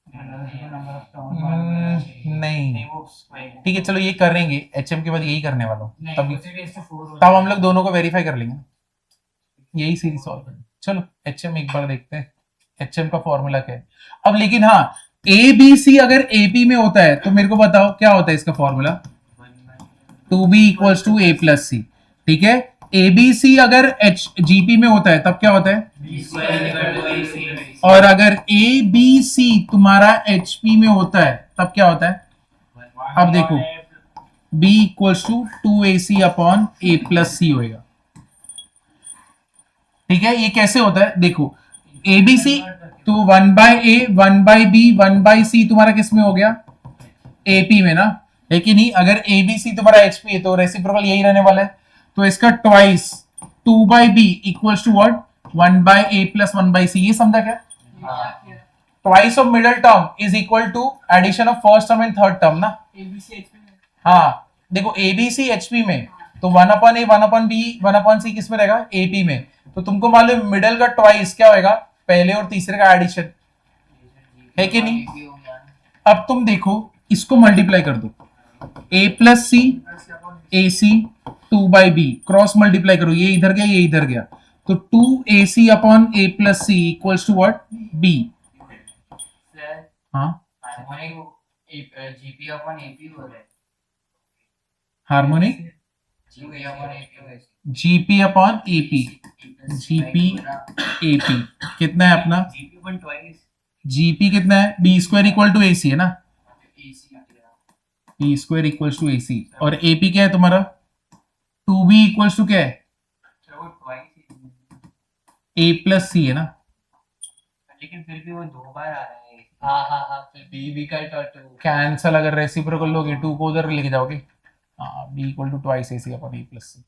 नंबर ऑफ टर्म नहीं वो स्क्वायर ठीक है चलो ये करेंगे, एचएम के बाद यही करने वाला हूँ, नहीं तभी उसी रेस तो 4 तब हम लोग दोनों को वेरीफाई कर लेंगे, यही सीरीज सॉल्व करेंगे। चलो एचएम एक बार देखते हैं एचएम का फॉर्मूला क्या है। अब लेकिन हाँ ए बी सी अगर एपी में होता है तो मेरे को बताओ क्या होता है इसका formula 2b equals to A plus C. ठीक है एबीसी अगर एच जीपी में होता है तब क्या होता है, और अगर ए बी सी तुम्हारा एचपी में होता है तब क्या होता है। अब देखो b equals to 2ac upon a plus C होएगा। ठीक है ये कैसे होता है देखो, एबीसी तो 1/a 1/b 1/c तुम्हारा किस में हो गया एपी में ना, लेकिन ही अगर एबीसी तुम्हारा एचपी है तो रेसिप्रोकल यही रहने वाला है, तो इसका twice 2/b equals to what 1/a plus 1/c। ये समझा क्या, twice of middle term is equal to addition of first term and third term ना। ABC HP में हाँ देखो एबीसी एचपी में तो 1/a 1/b 1/c किस में रहेगा एपी में, तो तुमको मालूम मिडिल का ट्वाइस क्या होएगा पहले और तीसरे का एडिशन, है कि नहीं? AP हो गया। अब तुम देखो इसको मल्टीप्लाई कर दो, a plus c a c 2/b cross multiply करो, ये इधर गया ये इधर गया, तो 2ac upon a plus c equals to what? b। Sir, हाँ, हार्मोनिक GP अपॉन AP हो रहा है। हार्मोनिक GP अपॉन AP हो रहा है। gp upon ap, gp ap कितना है अपना? GP1 twice gp कितना है? b square equal to ac है ना, AC हो गया। b square equals to ac, और ap क्या है तुम्हारा? 2b इक्वल्स टू क्या है? वो twice ही a प्लस सी है ना, लेकिन फिर भी वो 2 बार आ रहा है। हाँ फिर B कट और 2 कैंसल अगर रेसिप्रोकल लोगे 2 को उधर लेके जाओगे, हाँ b equal to twice ac upon a plus C.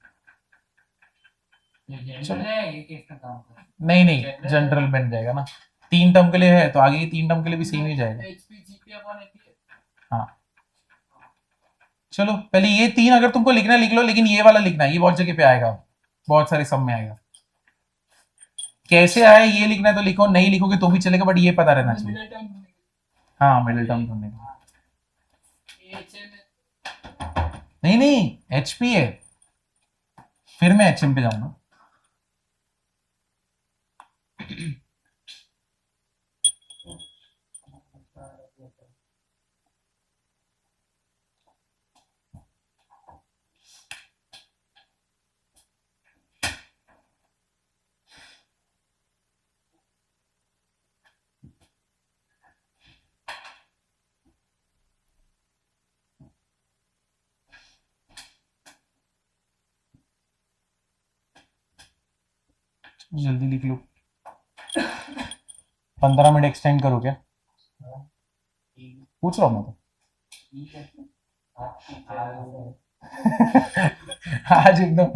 ये जनरल है, ये केस में काम कर। नहीं जनरल बन जाएगा ना, 3 टर्म के लिए है तो आगे के 3 टर्म के लिए भी सेम ही जाएगा। HP GP अपॉन AP हाँ चलो पहले ये 3 अगर तुमको लिखना है लिख लो, लेकिन ये वाला लिखना है, ये बहुत जगह पे आएगा, बहुत सारे सम में आएगा। कैसे आया ये लिखना है तो लिखो, नहीं लिखोगे तो भी चलेगा, बट ये पता रहना चाहिए। मिडिल टर्म हाँ मिडिल टर्म ढूंढने का, HM नहीं HP है, फिर मैं HM पे जाऊंगा। जल्दी लिख लो, 15 मिनट एक्सटेंड करो क्या? पूछ रहा हूँ मैं तो। आज एकदम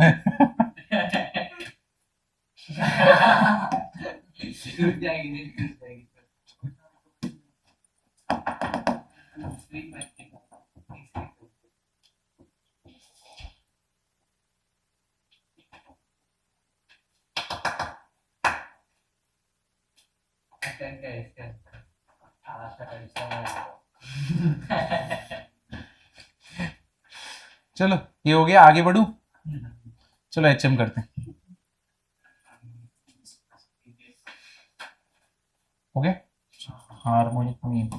चलो ये हो गया, आगे बढ़ू, चलो HM करते हैं। हो गया harmonic mean,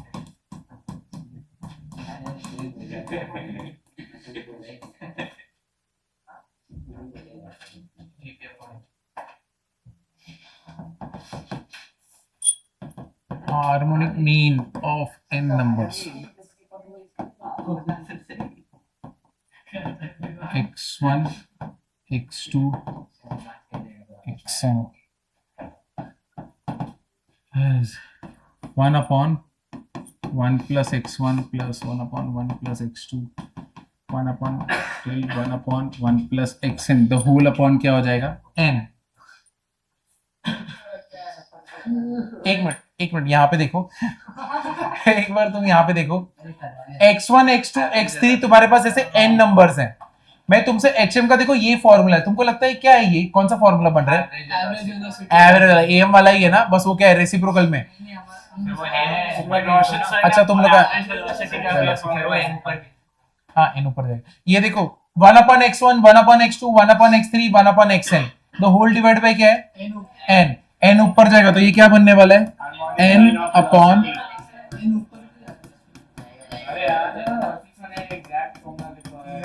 harmonic mean of n numbers x1 x2 xn is 1 upon 1 plus x1 plus 1 upon 1 plus x2 1 upon 1 upon 1 plus xn, the whole upon क्या हो जाएगा? n। एक मिनट यहाँ पे देखो एक बार तुम यहाँ पे देखो, x1 x2 x3 तुम्हारे पास ऐसे n नंबर्स हैं, मैं तुमसे HM का देखो ये फॉर्मूला है, तुमको लगता है क्या है, ये कौन सा फॉर्मूला बन रहा है? एवरेज वेलोसिटी एवरेज AM वाला ही है ना, बस वो क्या है रेसिप्रोकल में। अच्छा तुम लोग हाँ n ऊपर जाएगा, ये देखो 1 upon x1 1 upon x2 1 upon x3 1 upon xn, the whole divide by क्या है? n। n ऊपर जाएगा तो ये क्या बनने वाला है? n अपॉन अरे यार मैंने एग्जैक्ट फॉर्मूला लिखा है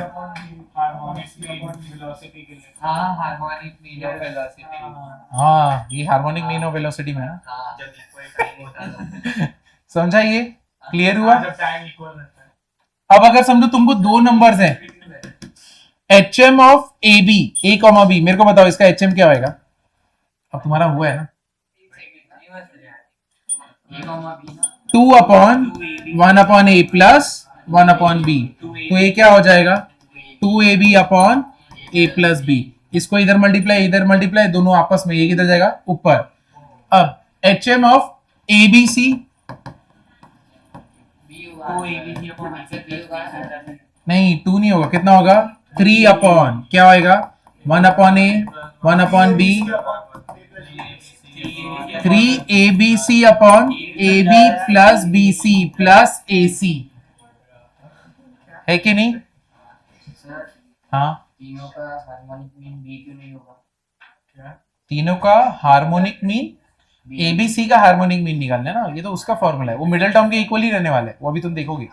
हार्मोनिक वेलोसिटी के लिए। हाँ हार्मोनिक मीन ऑफ वेलोसिटी। हाँ ये हार्मोनिक मीन ऑफ वेलोसिटी में है ना, हाँ जब इक्वल टाइम होता है समझा? ये क्लियर हुआ? जब टाइम इक्वल रहता है। अब अगर समझो तुमको दो नंबर्स हैं, HM of AB A, B, मेरे को बताओ इसका HM क्या होएगा? अब तुम्हारा हुआ है ना, 2 upon 1 upon A plus 1 upon B, तो ये क्या हो जाएगा? 2AB upon A plus B, इसको इधर मल्टीप्लाई दोनों आपस में, ये किधर जाएगा? ऊपर। अब HM ऑफ ABC नहीं 2 नहीं होगा, कितना होगा? 3 अपॉन क्या होएगा? 1 upon A 1 upon B 3ABC upon AB plus BC plus AC है कि नहीं? सर हाँ, तीनों का हार्मोनिक मीन बी क्यों नहीं होगा? तीनों का हार्मोनिक मीन ABC का हार्मोनिक मीन निकालना है ना, ये तो उसका फॉर्मूला है, वो मिडिल टर्म के इक्वल ही रहने वाला है, वो अभी तुम देखोगे।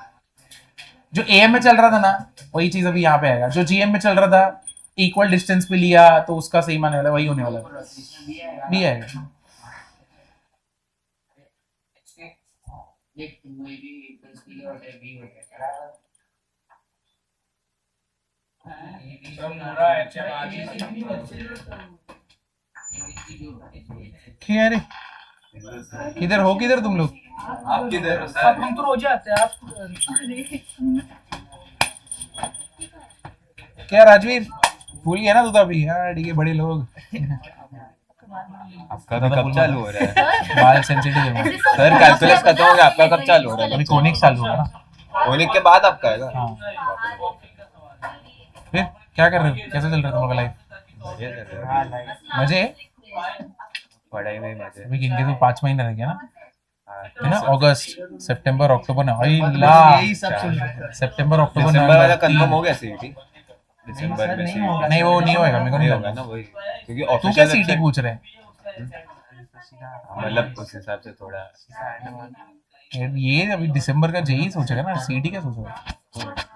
जो AM में चल रहा था ना वही चीज अभी यहाँ पे आएगा, जो GM में चल रहा था इक्वल डिस्टेंस पे लिया तो उसका सही मानने वाला वही होने वाला है, इसमें बी आएगा भी आएगा। देख 2AB इक्वल्स बी और बी हो गया क्या रे, किधर हो, किधर तुम लोग? आप किधर हो अब हम तो रोज आते हैं आप क्या राजवीर भूल गया ना तू तो अभी? हाँ ठीक है, बड़े लोग। आपका भी कब चालू हो रहा है? बाल सेंसिटिव है सर कैलकुलस खत्म हो गया, आपका कब चालू हो रहा है? अभी कोनिक्स चालू होगा ना। होने के बाद आपका आएगा। हाँ, फिर क्या कर रहे हो, कैसे चल रहा है तुम लोग का लाइफ? बढ़िया चल रहा है। मजे? पढ़ाई में मजे। अभी गिनके तो 5 महीने रह गया ना, हाँ, है ना? अगस्त, सितंबर, अक्टूबर, ला सितंबर, अक्टूबर, दिसंबर वाला नवंबर, कंफर्म हो गया सीईटी? दिसंबर में सीईटी नहीं वो नहीं होएगा, मेरे को नहीं नहीं होगा होगा। ना वही, क्योंकि तू क्या ऑफिशियल सीटी पूछ रहे हैं? मतलब उस हिसाब से थोड़ा ये अभी दिसंबर का जेई सोचेगा ना, सीटी क्या सोचेगा?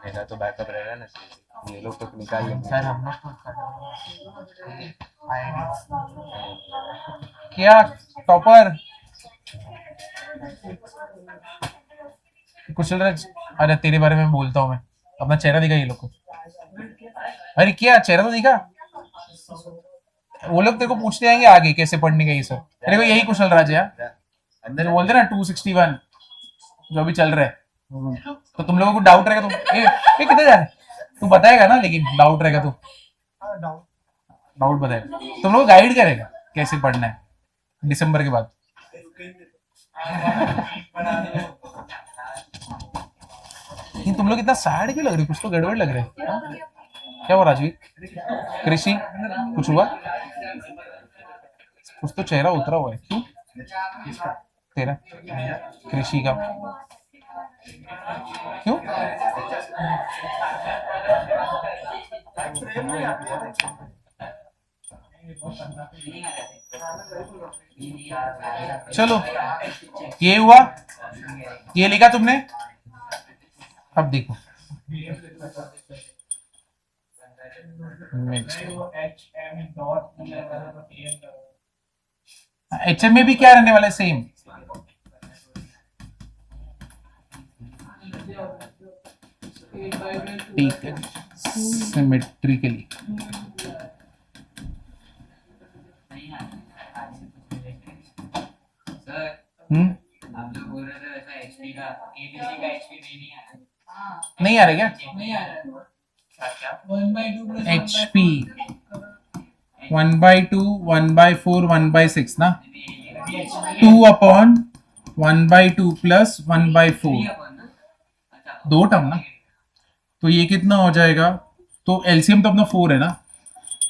मेरा तो बैकअप रहेगा ना CET। ये लोग तो निकाल लेंगे। सर हम लोग क्या टॉपर कुशल? अरे तेरे बारे में बोलता हूँ मैं, अपना चेहरा दिखा ये लोग को। अरे क्या चेहरा तो दिखा, वो लोग तेरे को पूछते आएंगे आगे कैसे पढ़ने का ये सब। तेरे को यही कुशल राज है यार, अंदर बोलते ना 261 जो अभी चल रहा है, तो तुम लोगों को डाउट रहेगा तुम ए किधर जा रहे है? तू बताएगा ना, लेकिन डाउट रहेगा तू, डाउट बताएगा, तुम लोग गाइड करेगा कैसे पढ़ना है दिसंबर के बाद। लेकिन तुम लोग इतना सैड क्यों लग रहे हो, कुछ तो गड़बड़ लग रहा है। क्या हुआ राजवीर, कृषि कुछ हुआ? कुछ तो चेहरा उतरा हुआ है, क्यों? तेरा कृषि का क्यों? चलो ये हुआ, ये लिखा तुमने, अब देखो नेक्स्ट। HM में भी क्या रहने वाला है, सेम। ठीक है, सिमेट्रिकली। सर आप जो बोल रहे थे वैसा एचपी का एबीसी का एचपी नहीं आ रहा। नहीं आ रहा क्या? नहीं आ रहा है 1/2 प्लस HP 1/2 1/4 1/6 ना, 2/1/2 प्लस 1/4, दो टर्म ना, तो ये कितना हो जाएगा? तो एलसीएम तो अपना 4 है ना,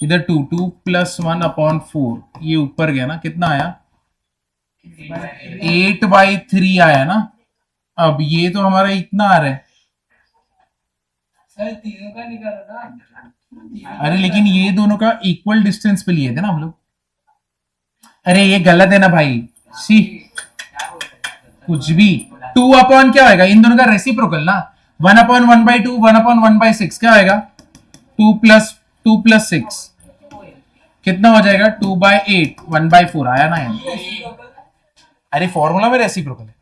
इधर 2 प्लस 1/4, ये ऊपर गया ना, कितना आया? 8/3 आया ना। अब ये तो हमारा इतना आ रहा है, सर तीनों का निकाला ना। अरे लेकिन ये दोनों का इक्वल डिस्टेंस पे लिए थे ना हम लोग। अरे ये गलत है ना भाई, सी कुछ भी 2 क्या होगा, इन दोनों का रेसिप्रोकल ना, 1/1/2 1/1/6 क्या होगा? 2 प्लस 6 कितना हो जाएगा? 2/8 1/4 आया ना यार। अरे फॉर्मूला में रेसिप्रोकल है,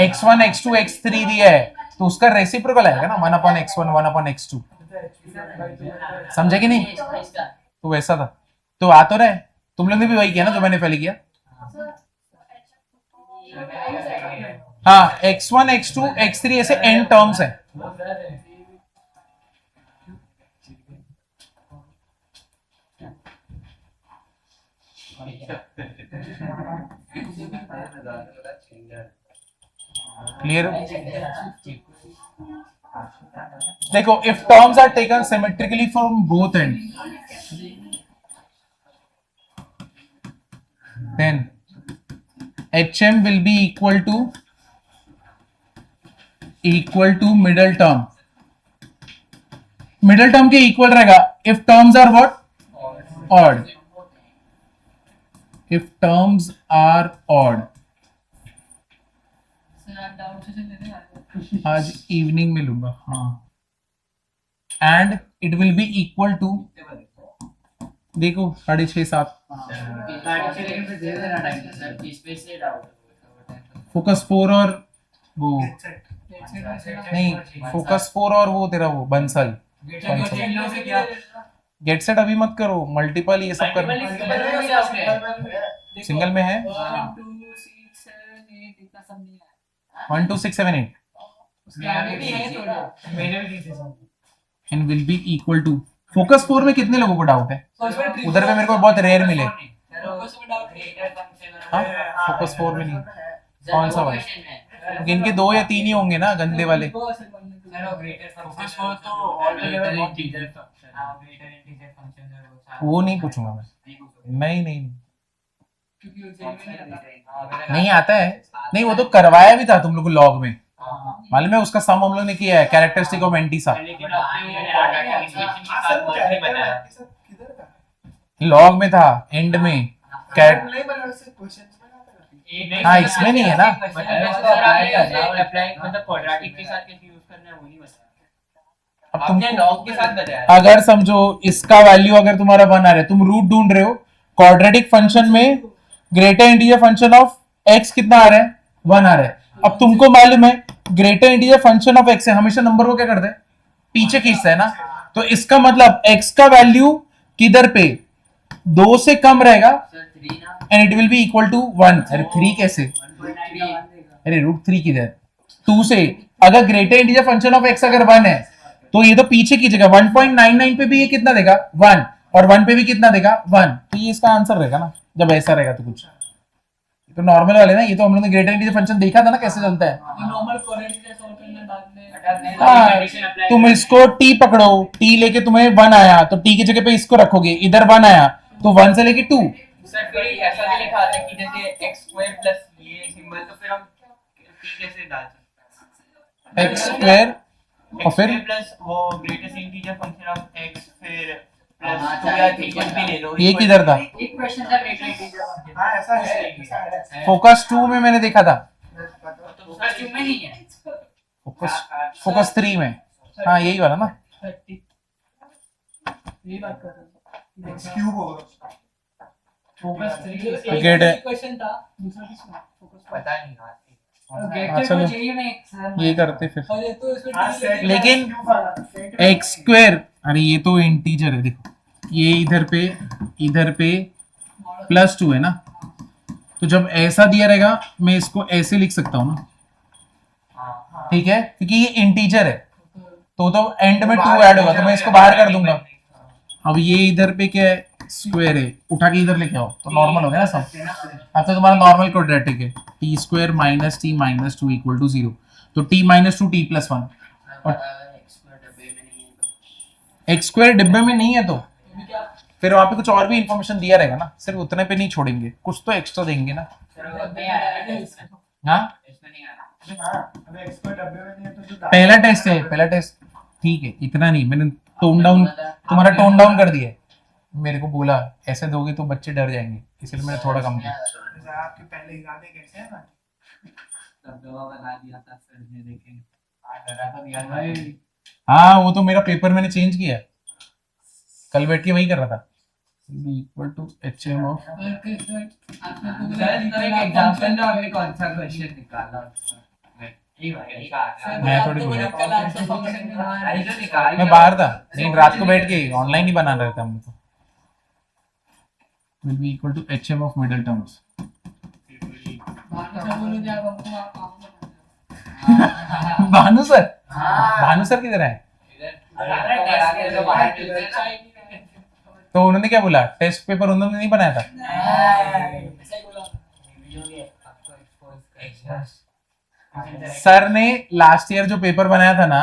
x1 x2 x3 दिया है तो उसका रेसिप्रोकल आएगा ना, 1/x1 1/x2। समझे कि नहीं? तो वैसा था, तो आ तो रहे, तुम लोग ने भी वही किया ना जो मैंने पहले किया। हाँ, x1 x2 x3 ऐसे n टर्म्स है। क्लियर? देखो, if terms are taken symmetrically from both end, then HM will be equal to middle term. Middle term के इक्वल रहेगा if terms are what? Odd. If terms are odd. Sir आप doubt से लेने आए हो। आज evening में लूंगा, हाँ। And it will be equal to, देखो 6.5-7 फोकस 4 और वो नहीं, फोकस 4 और वो तेरा वो बंसल। गेट सेट अभी मत करो, मल्टीपल ये सब कर, सिंगल में है 1 2 6 7 8 इतना सब नहीं है 1 2 6 7 8 उसके आगे भी है थोड़ा and will be equal to. Focus 4 में कितने लोगों को डाउट है? उधर पे मेरे को बहुत रेयर मिले। हाँ, फोकस 4 में नहीं, कौन सा वाला? इनके 2 या 3 ही होंगे ना गंदे वाले। वो नहीं पूछूंगा मैं, नहीं नहीं नहीं आता है, नहीं वो तो करवाया भी था तुम लोग को लॉग में, मालूम है उसका सम हम लोग ने किया है, कैरेक्टरिस्टिक ऑफ एंटी सा लॉग में था, एंड में हाँ इसमें नहीं है ना। अब तुमको अगर समझो इसका वैल्यू अगर तुम्हारा 1 आ रहा है, तुम रूट ढूंढ रहे हो, क्वाड्रेटिक फंक्शन में greater integer function of x कितना आ रहा है? 1 आ रहा है। अब तुमको मालूम है greater integer function of x है, हमेशा नंबर को क्या करते हैं? पीछे खींचता है ना। तो इसका मतलब x का वैल्यू किधर पे 2 से कम रहेगा and it will be equal to 1। अरे 3 कैसे? अरे रूट 3 किधर? 2 से। अगर greater integer function of x अगर 1 है तो ये तो पीछे की जगह 1.99 पे भी ये कितना देगा? 1, और 1 पे भी कितना देगा? 1। तो ये इसका आंसर रहेगा ना जब ऐसा रहेगा तो कुछ तो नॉर्मल वाले ना, ये तो हम लोग ने ग्रेटर इंटीजर फंक्शन देखा था ना कैसे चलता है। नॉर्मल कोऑर्डिनेट सॉल्व करने बाद में हाँ, तुम इसको t पकड़ो, t लेके तुम्हें 1 आया तो t की जगह पे इसको रखोगे, इधर 1 आया तो 1 से लेके 2। सर फिर ऐसा भी लिखा आता है कि जैसे x² प्लस ये सिंबल, तो फिर हम t कैसे डाल सकते हैं? x² और फिर प्लस वो greatest integer function of x फिर प्लस 2 या 3 कुछ भी ले लो। ये किधर था? एक क्वेश्चन था ग्रेटर इंटीजर हाँ ऐसा है फोकस 2 में मैंने देखा था, तो उसका क्यों में नहीं है? फोकस 3 में, हाँ यही वाला ना। 30 यही बात कर रहे हैं। x³ होगा फोकस 3 तो गेट है। क्वेश्चन था, दूसरा किसका? फोकस पता नहीं यार। हाँ, चलो ये करते फिर। अरे तो इसमें हाँ, T set लेके- लेकिन x³ वाला, set x², अरे ये तो इंटीजर है, देखो ये इधर पे +2 है ना, तो जब ऐसा दिया रहेगा मैं इसको ऐसे लिख सकता हूँ ना, ठीक है, क्योंकि ये इंटीजर है तो एंड में 2 ऐड होगा तो मैं इसको बाहर कर दूंगा। अब ये इधर पे क्या है? स्क्वायर है, उठा के इधर लेके आओ तो नॉर्मल हो गया ना सब। अब तो तुम्हारा नॉर्मल क्वाड्रेटिक है, t² - t - 2 = 0, तो t - 2 t + 1 और x² डिब्बे में नहीं है तो फिर वहां पे कुछ और भी इंफॉर्मेशन दिया रहेगा ना, सिर्फ उतने पे नहीं छोड़ेंगे, कुछ तो एक्स्ट्रा देंगे ना। हाँ हाँ, अबे x² डब्बे में नहीं है तो जो पहला टेस्ट है, पहला टेस्ट ठीक है, इतना नहीं, मैंने टोन डाउन, तुम्हारा टोन डाउन कर दिया है। मेरे को बोला ऐसे दोगे तो बच्चे डर जाएंगे, इसलिए मैंने थोड़ा कम किया। आपके पहले इरादे कैसे हैं ना? हाँ वो तो मेरा पेपर मैंने चेंज किया, कल बैठ के वही कर रहा था। Equal to HM of example दो, आपने कौन सा क्वेश्चन निकाला उसका? मैं थोड़ी बोला, मैं बाहर था लेकिन रात को बैठ के ऑनलाइन ही बना रहे थे हम तो। will be equal to HM of middle terms। Bhanu sir, Bhanu sir किधर है? तो उन्होंने क्या बोला? टेस्ट पेपर उन्होंने नहीं बनाया था। सर ने लास्ट ईयर जो पेपर बनाया था ना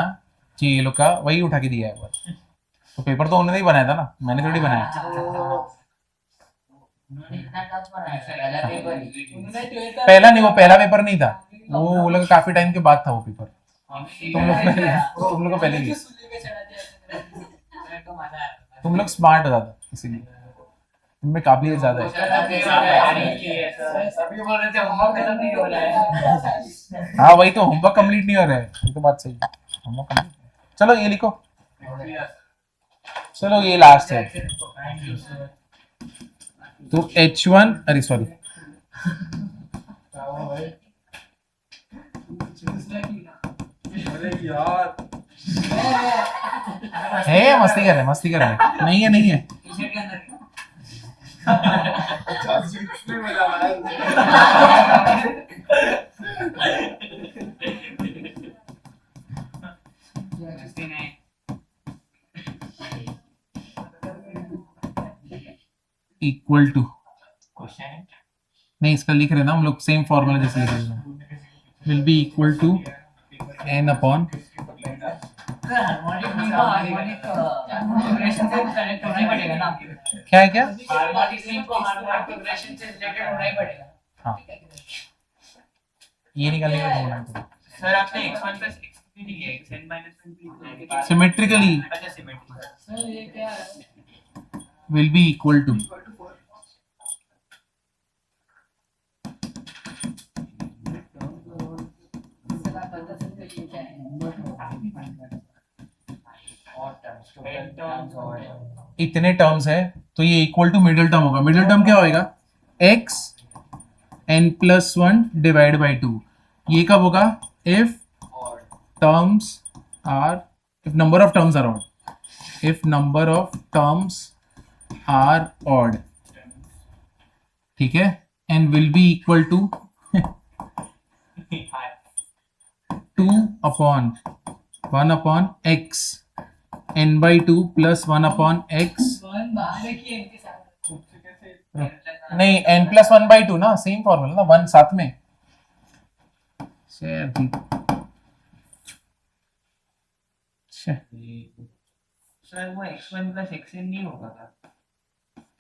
ये लोग का, वही उठा के दिया है बस। तो पेपर तो उन्होंने ही बनाया था ना, मैंने थोड़ी बनाया। उन्होंने इतना टफ बनाया पहला पेपर ही। उन्होंने 12th का पहला नहीं, वो पहला पेपर नहीं था, वो लोग काफी टाइम के बाद था वो पेपर। तुम लोग को पहले ही, सुली पे चढ़ा दिया मेरे को मजा आया। तुम लोग स्मार्ट हो ज्यादा, इसीलिए तुम में काबिलियत ज्यादा है। सभी बोल रहे थे होमवर्क खत्म नहीं हो रहा है। हाँ वही तो, होमवर्क कंप्लीट नहीं हो रहा है, ये तो बात सही है, होमवर्क कंप्लीट। चलो ये लिखो, चलो ये लास्ट है। तो H1, अरे सॉरी, अरे यार है मस्ती कर रहे हैं, मस्ती कर रहे हैं, नहीं है नहीं है। टी-शर्ट के अंदर जीतने वाला भाई। इक्वल टू, क्वेश्चन नहीं इसका लिख रहे हैं ना हम लोग, सेम फॉर्मूला जैसे लिख रहे हैं, will be equal to n upon, harmonic mean को हार्मोनिक प्रोग्रेशन से कनेक्ट होना ही पड़ेगा ना। क्या है क्या, हार्मोनिक मीन को हार्मोनिक प्रोग्रेशन से रिलेटेड होना ही पड़ेगा। हाँ ये निकालने का ढूंढना सर आपने x1 plus x2 नहीं है, xn minus 1 है सिमेट्रिकली, अच्छा सिमेट्रिक सर ये क्या है? Will be equal to, sir आप बता सकते हैं ये क्या है? इतने टर्म्स है तो ये इक्वल टू मिडिल टर्म होगा। मिडिल टर्म क्या होएगा, x n+1 डिवाइड बाई 2। ये कब होगा, if terms are, if number of terms are odd, if number of terms are odd, ठीक है, and will be equal to 2/1/x n/2 plus 1/x, one बाहर है कि इनके साथ? नहीं n+1/2 ना, सेम फॉर्मूला ना, 1 साथ में। शेयर सर वो x1 plus xn नहीं होगा क्या?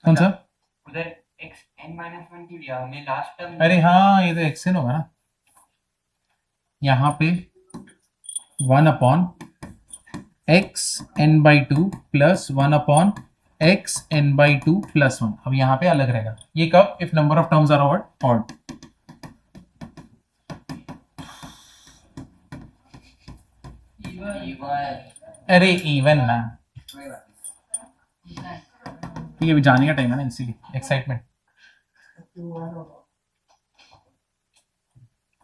कौन सा, उधर xn minus 1 क्यों लिया हमने लास्ट टर्म? अरे हाँ ये तो xn होगा ना, यहाँ पे 1/x n/2 plus 1/x n/2 plus 1। अब यहाँ पे अलग रहेगा, ये कब, if number of terms are odd, odd. अरे इवन ना, ठीक है अभी जाने का टाइम है ना, इसीलिए एक्साइटमेंट।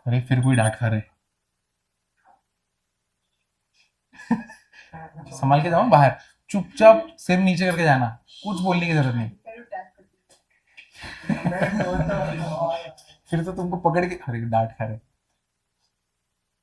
अरे फिर कोई डांट खा रहे, संभाल के जाओ बाहर, चुपचाप सिर नीचे करके जाना, कुछ बोलने की जरूरत नहीं। फिर तो तुमको पकड़ के, अरे डांट खा रहे।